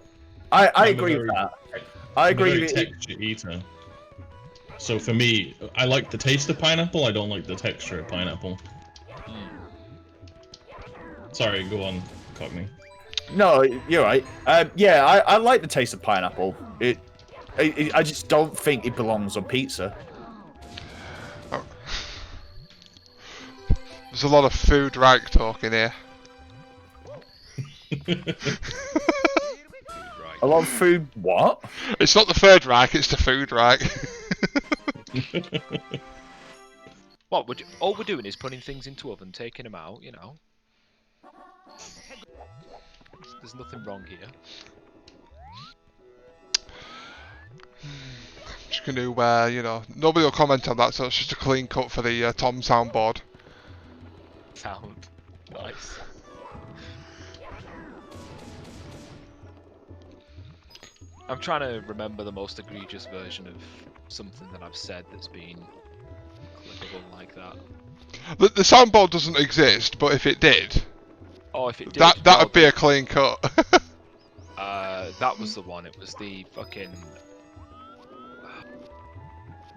I I'm a agree with very- that. I I'm a agree very with it. texture eater. So for me, I like the taste of pineapple. I don't like the texture of pineapple. Sorry, go on, Cockney. No, you're right. Yeah, I like the taste of pineapple. I just don't think it belongs on pizza. There's a lot of food rank talking here. A lot of food. What? It's not the third rank, it's the food rank. What? All we're doing is putting things into oven, taking them out. There's nothing wrong here. Just gonna, nobody will comment on that, so it's just a clean cut for the Tom soundboard. Sound nice. I'm trying to remember the most egregious version of something that I've said that's been clickable like that. The soundboard doesn't exist, but if it did, Oh, if it did, that would be a clean cut. that was the one. It was the fucking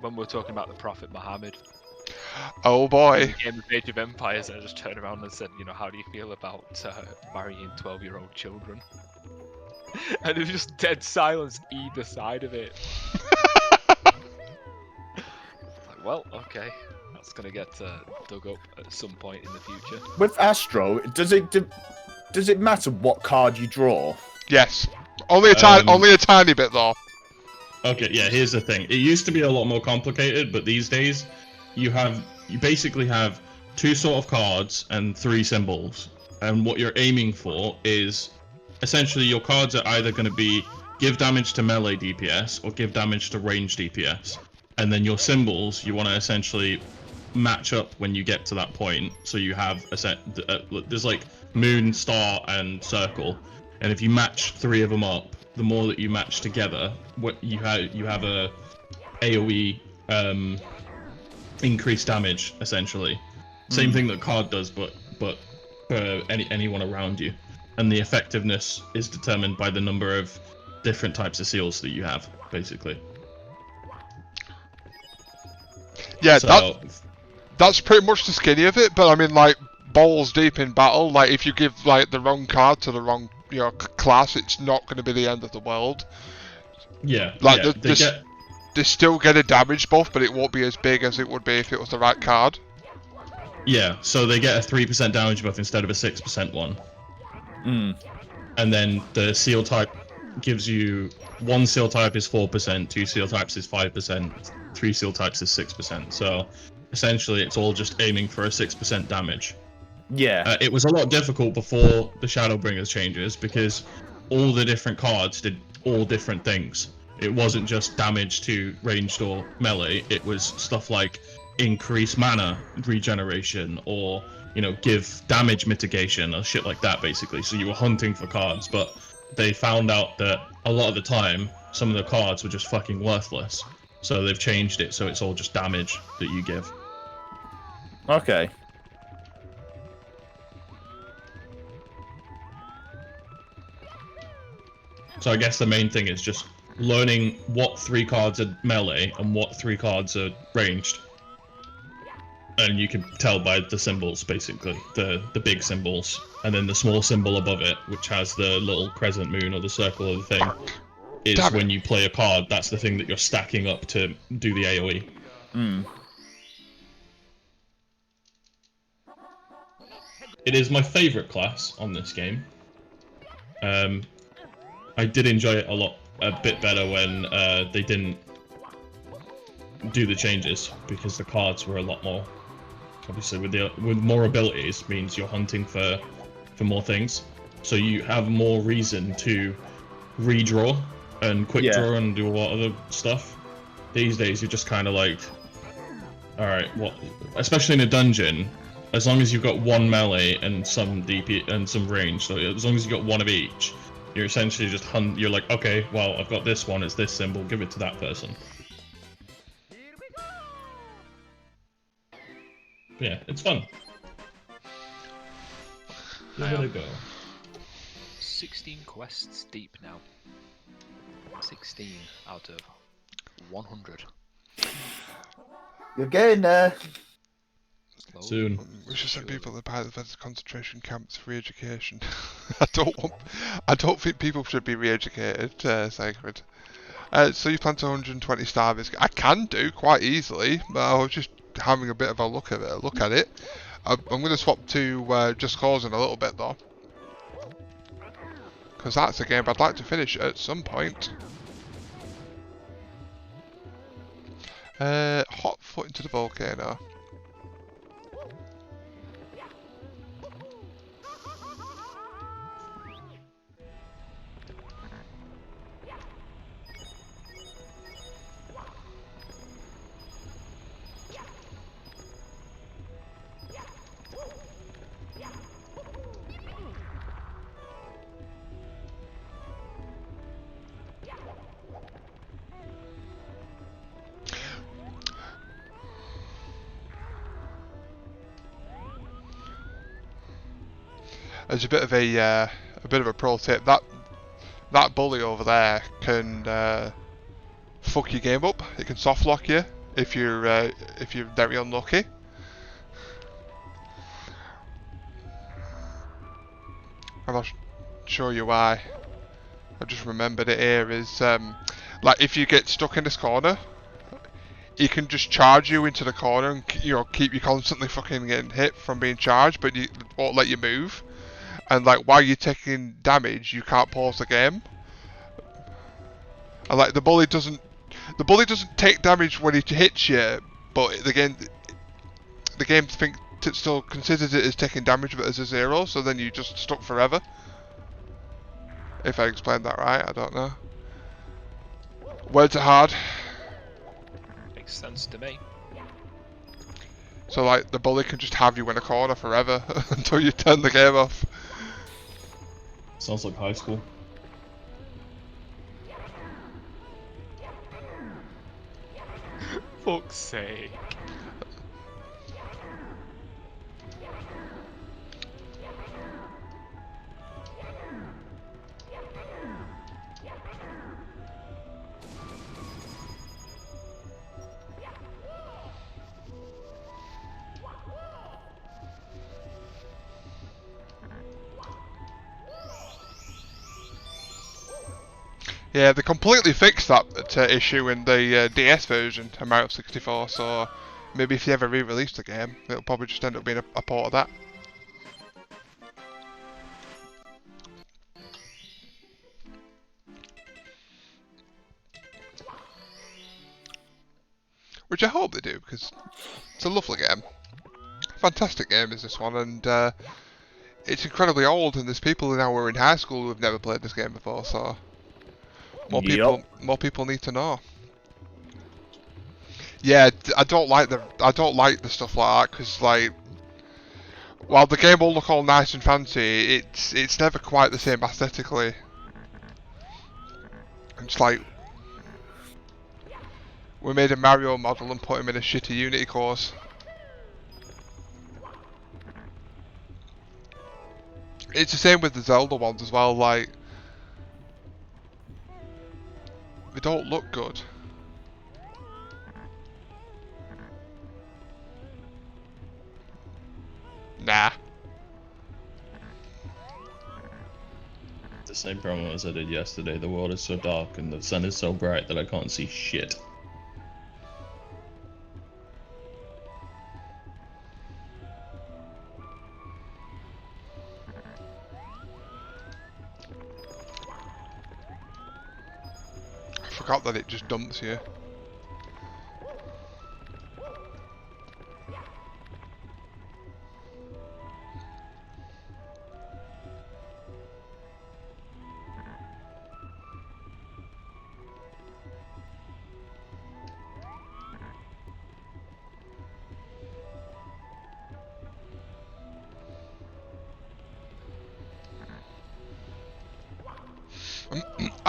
when we were talking about the Prophet Muhammad. Oh boy. Game of Age of Empires, I just turned around and said, how do you feel about marrying 12-year-old children? And it was just dead silence either side of it. Like, well, okay, that's gonna get dug up at some point in the future. With Astro, does it matter what card you draw? Yes. Only a tiny bit though. Okay, yeah, here's the thing. It used to be a lot more complicated, but these days you basically have 2 sort of cards and 3 symbols. And what you're aiming for is essentially your cards are either going to be give damage to melee DPS or give damage to range DPS. And then your symbols, you want to essentially match up when you get to that point. So you have there's like moon, star, and circle. And if you match 3 of them up, the more that you match together, what you have a AOE increased damage essentially. Same thing that card does, but for anyone around you. And the effectiveness is determined by the number of different types of seals that you have, basically. Yeah, So, that's pretty much the skinny of it, but I mean, like, balls deep in battle, like, if you give, like, the wrong card to the wrong, class, it's not going to be the end of the world. yeah, Like, yeah, they still get a damage buff, but it won't be as big as it would be if it was the right card. yeah, so they get a 3% damage buff instead of a 6% one. And then the seal type gives you 1 seal type is 4%, 2 seal types is 5%, 3 seal types is 6%. So essentially, it's all just aiming for a 6% damage. Yeah. It was a lot difficult before the Shadowbringers changes because all the different cards did all different things. It wasn't just damage to ranged or melee. It was stuff like increase mana regeneration or give damage mitigation or shit like that, basically. So you were hunting for cards, but they found out that a lot of the time, some of the cards were just fucking worthless. So they've changed it so it's all just damage that you give. Okay. So I guess the main thing is just learning what 3 cards are melee and what 3 cards are ranged. and you can tell by the symbols, basically, the big symbols, and then the small symbol above it, which has the little crescent moon or the circle of the thing, is Damn it. when you play a card. That's the thing that you're stacking up to do the AOE. It is my favourite class on this game. I did enjoy it a bit better when they didn't do the changes, because the cards were a lot more. Obviously, with more abilities means you're hunting for more things, so you have more reason to redraw and quick draw and do a lot of the stuff. These days, you're just kind of like, all right, what? Especially in a dungeon, as long as you've got one melee and some DP and some range, so as long as you've got one of each, you're essentially just You're like, okay, well, I've got this one. It's this symbol. Give it to that person. Yeah, it's fun. Give it a go. 16 quests deep now. 16 out of 100. You're getting there. Slow. Soon. We should send people to the concentration camps for re-education. I don't think people should be re-educated, Sacred. So you plan to 120 star this. I can do quite easily, but I was just having a bit of a look at it. I'm going to swap to Just Cause in a little bit though, because that's a game I'd like to finish at some point. Hot foot into the volcano. As a bit of a pro tip, that bully over there can fuck your game up. It can soft lock you if you're very unlucky. And I'll show you why. I just remembered it here is like if you get stuck in this corner, he can just charge you into the corner and keep you constantly fucking getting hit from being charged, but he won't let you move. And like while you're taking damage, you can't pause the game. And like the bully doesn't take damage when he hits you, but the game still considers it as taking damage, but as a 0. So then you just stuck forever. If I explained that right, I don't know. Words are hard. Makes sense to me. So like the bully can just have you in a corner forever until you turn the game off. Sounds like high school. Fuck's sake. Yeah, they completely fixed that issue in the DS version of Mario 64, so maybe if they ever re-release the game, it'll probably just end up being a port of that. Which I hope they do, because it's a lovely game. Fantastic game is this one, and it's incredibly old, and there's people now who are in high school who have never played this game before, so more people need to know. Yeah, I don't like the stuff like that, because like, while the game will look all nice and fancy, it's never quite the same aesthetically. It's like we made a Mario model and put him in a shitty Unity course. It's the same with the Zelda ones as well, like they don't look good. same problem as I did yesterday. The world is so dark and the sun is so bright that I can't see shit. I forgot that it just dumps you.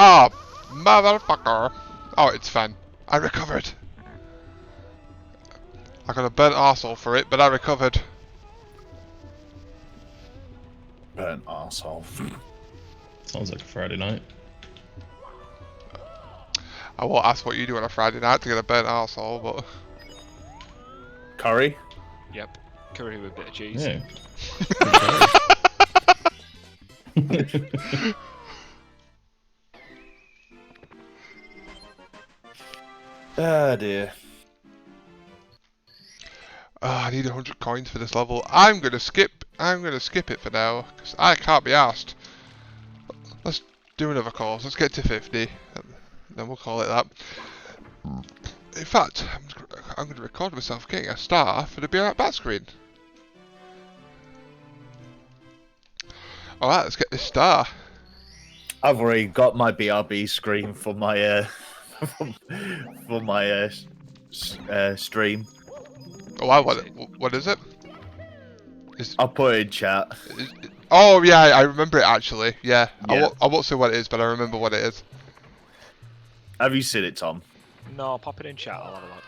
Ah, motherfucker. Oh, it's fine. I recovered. I got a burnt arsehole for it, but I recovered. Burnt arsehole. Sounds like a Friday night. I won't ask what you do on a Friday night to get a burnt arsehole, but... Curry? Yep. Curry with a bit of cheese. Yeah. Ah, dear. Oh, I need 100 coins for this level. I'm gonna skip it for now, because I can't be asked. Let's do another course. Let's get to 50, and then we'll call it that. In fact, I'm gonna record myself getting a star for the Be Right Back screen. Alright, let's get this star. I've already got my BRB screen for my for my stream. Oh, wow, what is it? I'll put it in chat. Oh yeah, I remember it actually. Yeah, Yeah. I won't say what it is, but I remember what it is. Have you seen it, Tom? No, pop it in chat. I'll have a look.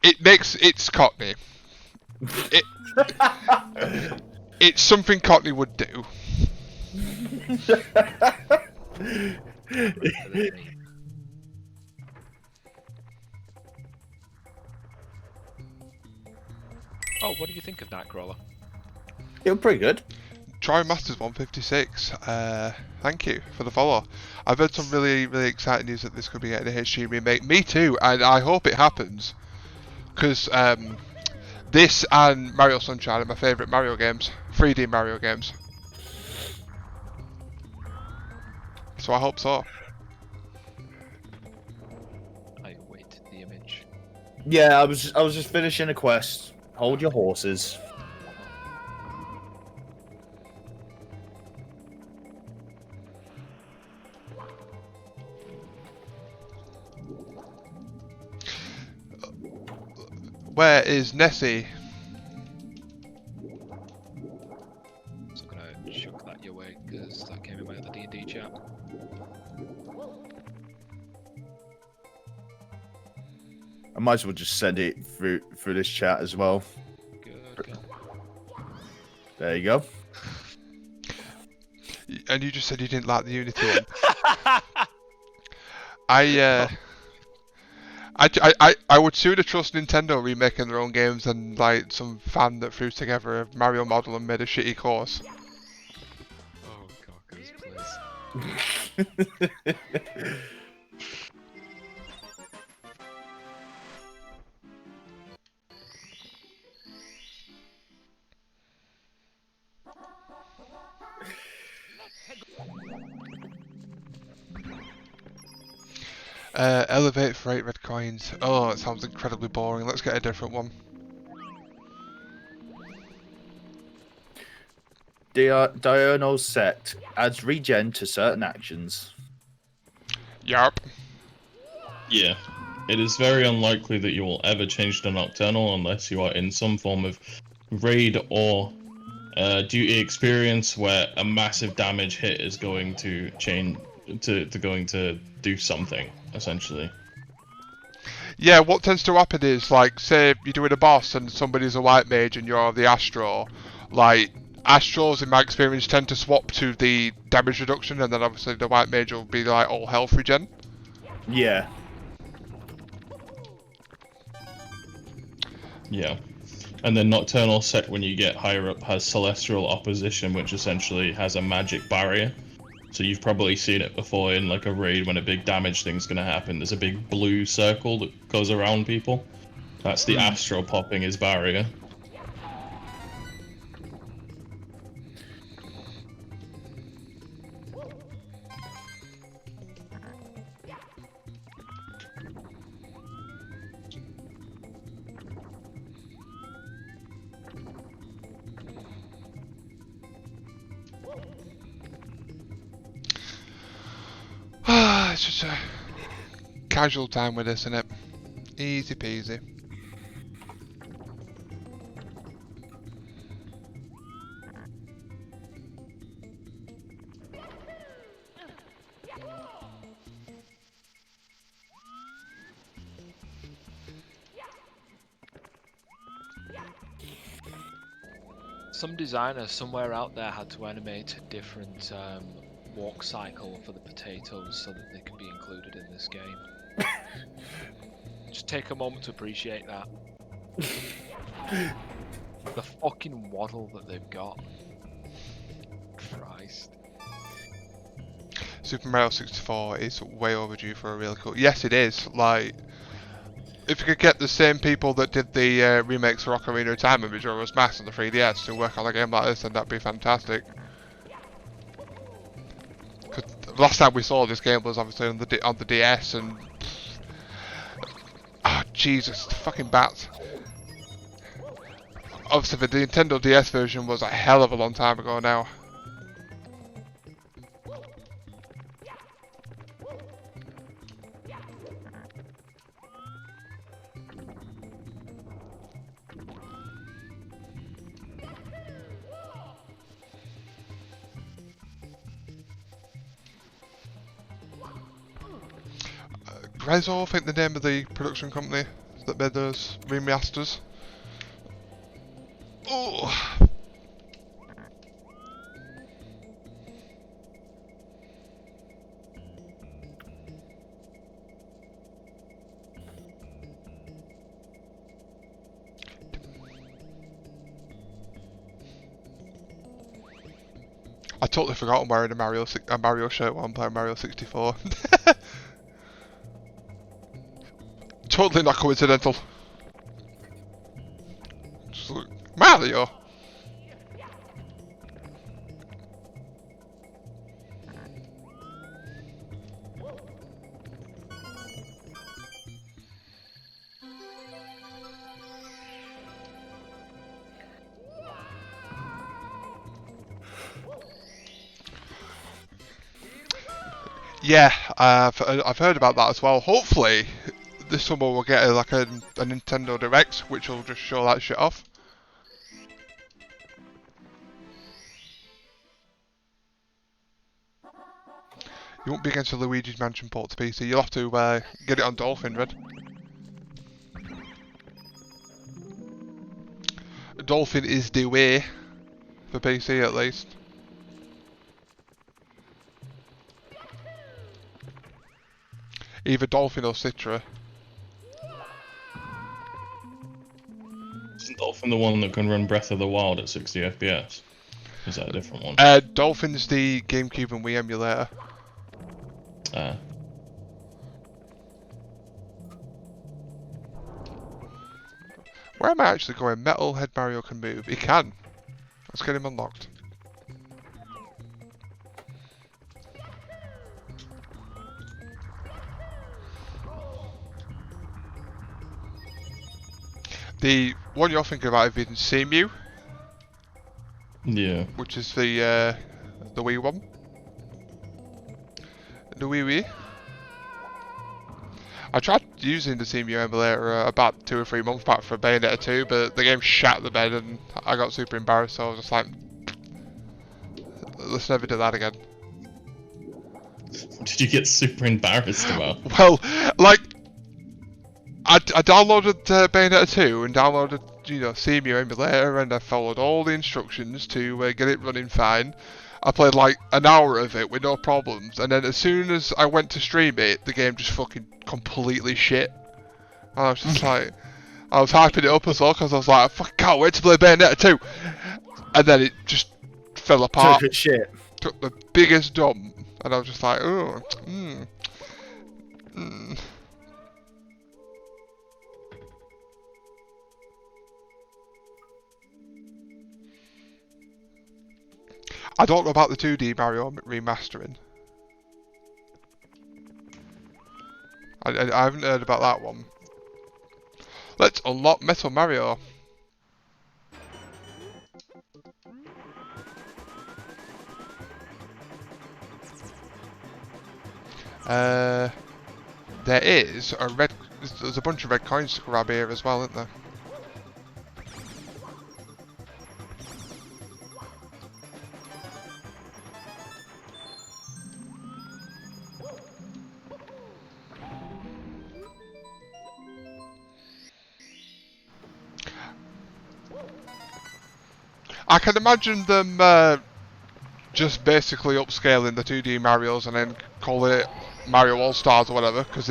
It's Cockney. It's something Cockney would do. Oh, what do you think of Nightcrawler? It was pretty good. Troy Masters 156. Thank you for the follow. I've heard some really exciting news that this could be getting a HD remake. Me too, and I hope it happens. Because this and Mario Sunshine are my favourite Mario games. 3D Mario games. So I hope so. I await the image. Yeah, I was just finishing a quest. Hold your horses. Where is Nessie? So I'm gonna chuck that your way because that came in my other D&D chat. I might as well just send it through this chat as well. Good. There you go. And you just said you didn't like the Unity one. I would sooner trust Nintendo remaking their own games than like some fan that threw together a Mario model and made a shitty course. Oh, cockers, please. Elevate for 8 red coins. Oh, it sounds incredibly boring. Let's get a different one. Diurnal Sect adds regen to certain actions. Yarp. Yeah. It is very unlikely that you will ever change to Nocturnal unless you are in some form of raid or duty experience where a massive damage hit is going to change to going to do something, essentially. Yeah, what tends to happen is, like, say you're doing a boss and somebody's a white mage and you're the Astro, like, Astros in my experience tend to swap to the damage reduction, and then obviously the white mage will be like all health regen. Yeah. Yeah. And then Nocturnal Sect, when you get higher up, has Celestial Opposition, which essentially has a magic barrier. So you've probably seen it before in like a raid when a big damage thing's gonna happen. There's a big blue circle that goes around people. That's the Astro popping his barrier. It's just a casual time with this, isn't it? Easy peasy. Some designer somewhere out there had to animate a different walk cycle for the potatoes so that they can be included in this game. Just take a moment to appreciate that. The fucking waddle that they've got. Christ. Super Mario 64 is way overdue for a really cool. Yes, it is. Like, if you could get the same people that did the remakes for Ocarina of Time and Majora's Mask on the 3DS to work on a game like this, then that'd be fantastic. Because the last time we saw this game was obviously on the DS, and oh Jesus, the fucking bats. Obviously, the Nintendo DS version was a hell of a long time ago now. Grezzo, I think the name of the production company that made those remasters. Oh. I totally forgot I'm wearing a Mario shirt while I'm playing Mario 64. Totally not coincidental. Just look, Mario! Yeah, I've heard about that as well. Hopefully, this summer we'll get like a Nintendo Direct, which will just show that shit off. You won't be against a Luigi's Mansion port to PC. You'll have to get it on Dolphin, Red. Dolphin is the way for PC at least. Either Dolphin or Citra. Isn't Dolphin the one that can run Breath of the Wild at 60 FPS? Is that a different one? Dolphin's the GameCube and Wii emulator. Where am I actually going? Metalhead Mario can move. He can. Let's get him unlocked. The one you're thinking about is Seamew. Yeah. Which is the Wii one. The Wii. I tried using the Seamew emulator about 2 or 3 months back for Bayonetta 2, but the game shat the bed and I got super embarrassed, so I was just like, let's never do that again. What did you get super embarrassed about? Well, like, I downloaded Bayonetta 2 and downloaded, Seamew emulator, and I followed all the instructions to get it running fine. I played like an hour of it with no problems, and then as soon as I went to stream it, the game just fucking completely shit. And I was just like, I was hyping it up as well because I was like, I fucking can't wait to play Bayonetta 2. And then it just fell apart. Took shit. Took the biggest dump. And I was just like, oh, I don't know about the 2D Mario remastering. I haven't heard about that one. Let's unlock Metal Mario. There is a red. There's a bunch of red coins to grab here as well, isn't there? I can imagine them just basically upscaling the 2D Marios and then calling it Mario All Stars or whatever, because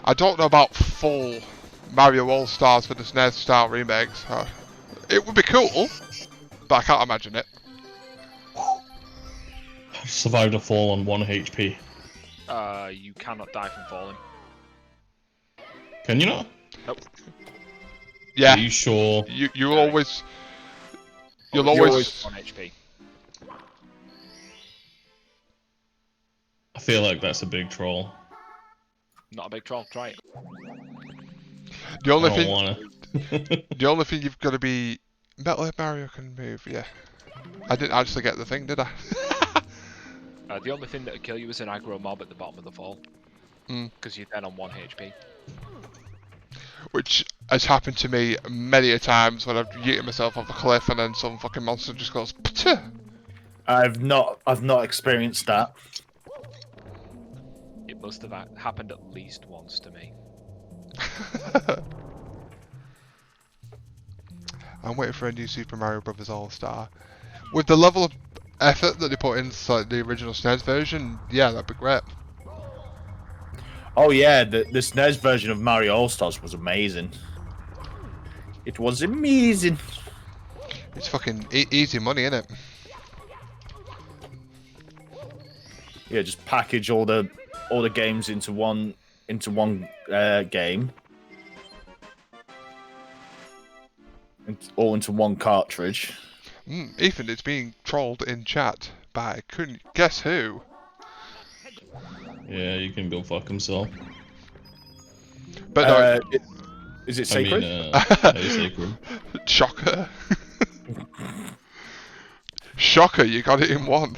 I don't know about full Mario All Stars for the SNES style remakes. It would be cool, but I can't imagine it. Survived a fall on 1 HP. You cannot die from falling. Can you not? Nope. Yeah. Are you sure? You'll always 1 HP. I feel like that's a big troll. Not a big troll. Try it. The only I don't thing, wanna. the only thing you've got to be Metal Mario can move. Yeah. I didn't actually get the thing, did I? The only thing that would kill you is an aggro mob at the bottom of the fall. Because you're then on 1 HP. Which has happened to me many a times when I've yeeted myself off a cliff and then some fucking monster just goes Ptah! I've not experienced that. It must have happened at least once to me. I'm waiting for a new Super Mario Bros. All-Star. With the level of effort that they put into like, the original SNES version, yeah, that'd be great. Oh yeah, the SNES version of Mario All Stars was amazing. It was amazing. It's fucking easy money, innit? Yeah, just package all the games into one game, all into one cartridge. Ethan is being trolled in chat by couldn't guess who. Yeah, you can go fuck himself. But no, Is it I sacred? mean, it's sacred. shocker. Shocker, you got it in one.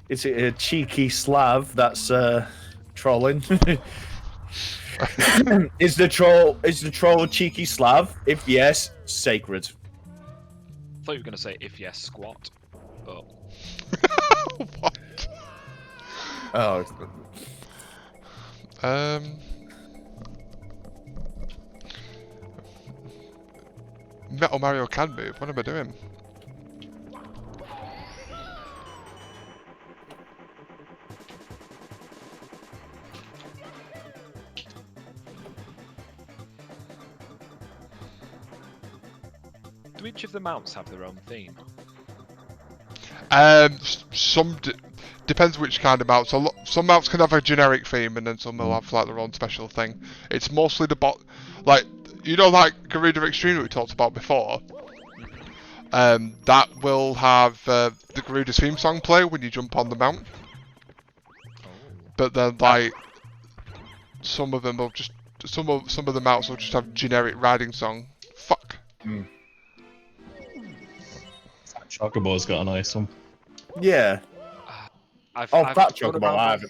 Is it a cheeky Slav that's trolling? Is the troll a cheeky Slav? If yes, sacred. I thought you were going to say if yes, squat. But What? Oh. Metal Mario can move. What am I doing? do each of the mounts have their own theme? Depends which kind of mounts. Some mounts can have a generic theme, and then some will have like their own special thing. It's mostly the like like Garuda Extreme we talked about before. That will have the Garuda's theme song play when you jump on the mount. But then like some of them will just some of the mounts will just have generic riding song. Fuck. Chocobo's got a nice one. Yeah. I've Fat run Chocobo. around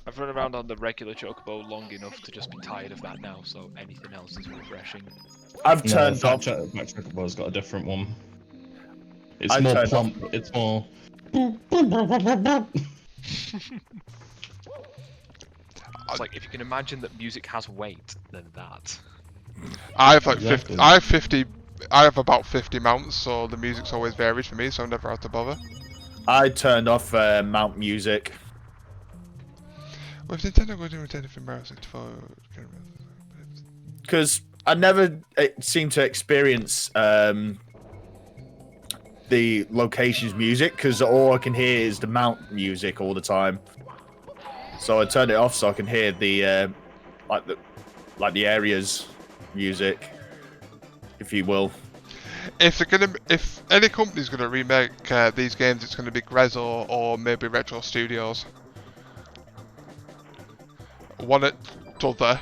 I've run around on the regular Chocobo long enough to just be tired of that now, so anything else is refreshing. I've No, turned Fat off. Chocobo's got a different one. It's I more turned plump. It's more. It's like, if you can imagine that music has weight, then that. I have like Exactly. 50. I have about 50 mounts, so the music's always varied for me, so I never have to bother. I turned off mount music. With Nintendo going to Nintendo for Mario 64. Because I never seem to experience the locations music, because all I can hear is the mount music all the time. So I turned it off so I can hear the the areas music, if you will. If any company's gonna remake these games, it's gonna be Grezzo or maybe Retro Studios. One at t'other.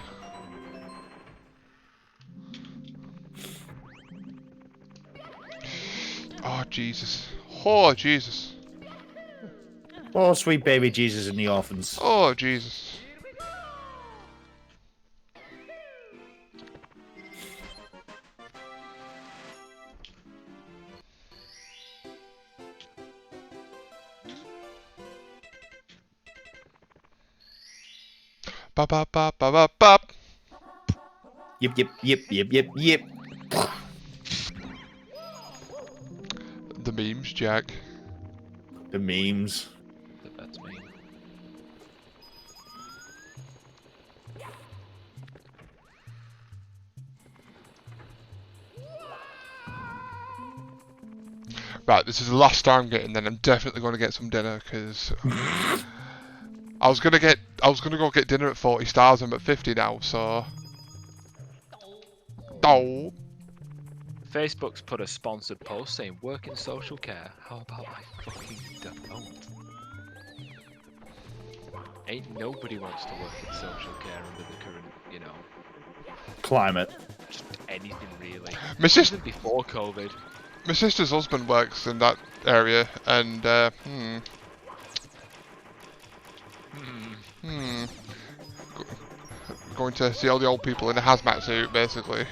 Oh Jesus! Oh Jesus! Oh, sweet baby Jesus and the orphans. Oh Jesus! Ba ba ba ba ba ba. Yip yip yip yip yip yip. The memes, Jack. The memes. That's me. Right, this is the last star I'm getting. Then I'm definitely going to get some dinner because I was gonna go get dinner at 40 stars. I'm at 50 now, so. Oh. Facebook's put a sponsored post saying work in social care. How about I fucking don't? Ain't nobody wants to work in social care under the current, you know, Climate. just anything really. My sister, Even before COVID. my sister's husband works in that area, and going to see all the old people in a hazmat suit, basically.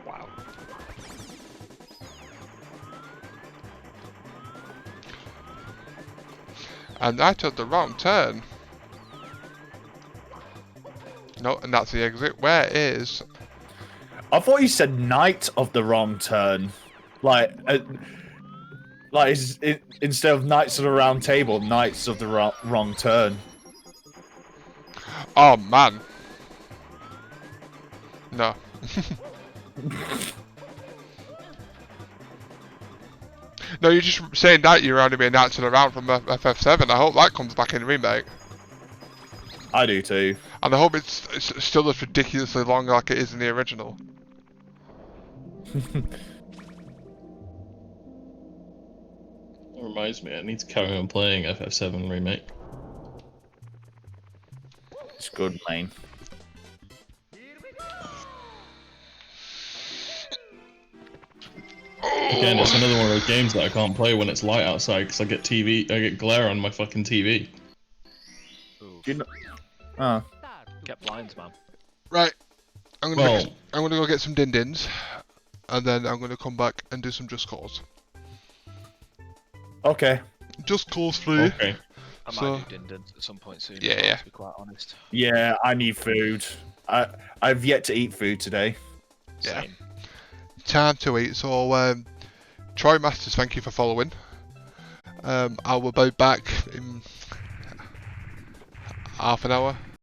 Wow. And I took the wrong turn. No, and that's the exit. Where is? I thought you said Knight of the Wrong Turn. Like instead of Knights of the Round Table, Knights of the Wrong Turn. Oh man. No. No, you're just saying that you're only being dancing around from FF7. I hope that comes back in the remake. I do too. And I hope it's still as ridiculously long like it is in the original. It reminds me, I need to carry on playing FF7 Remake. It's good, man. Again, it's another one of those games that I can't play when it's light outside because I get glare on my fucking TV. Oof. You know, Get blinds, man. Right. I'm gonna Well, go get some din-dins, and then I'm gonna come back and do some Just Cause. okay. Just Cause 3. okay. I So- might do Dindon at some point soon. Yeah, as well, yeah. To be quite honest. Yeah, I need food. I've yet to eat food today. Yeah. Same. Time to eat. So, Troy Masters, thank you for following. I will be back in half an hour.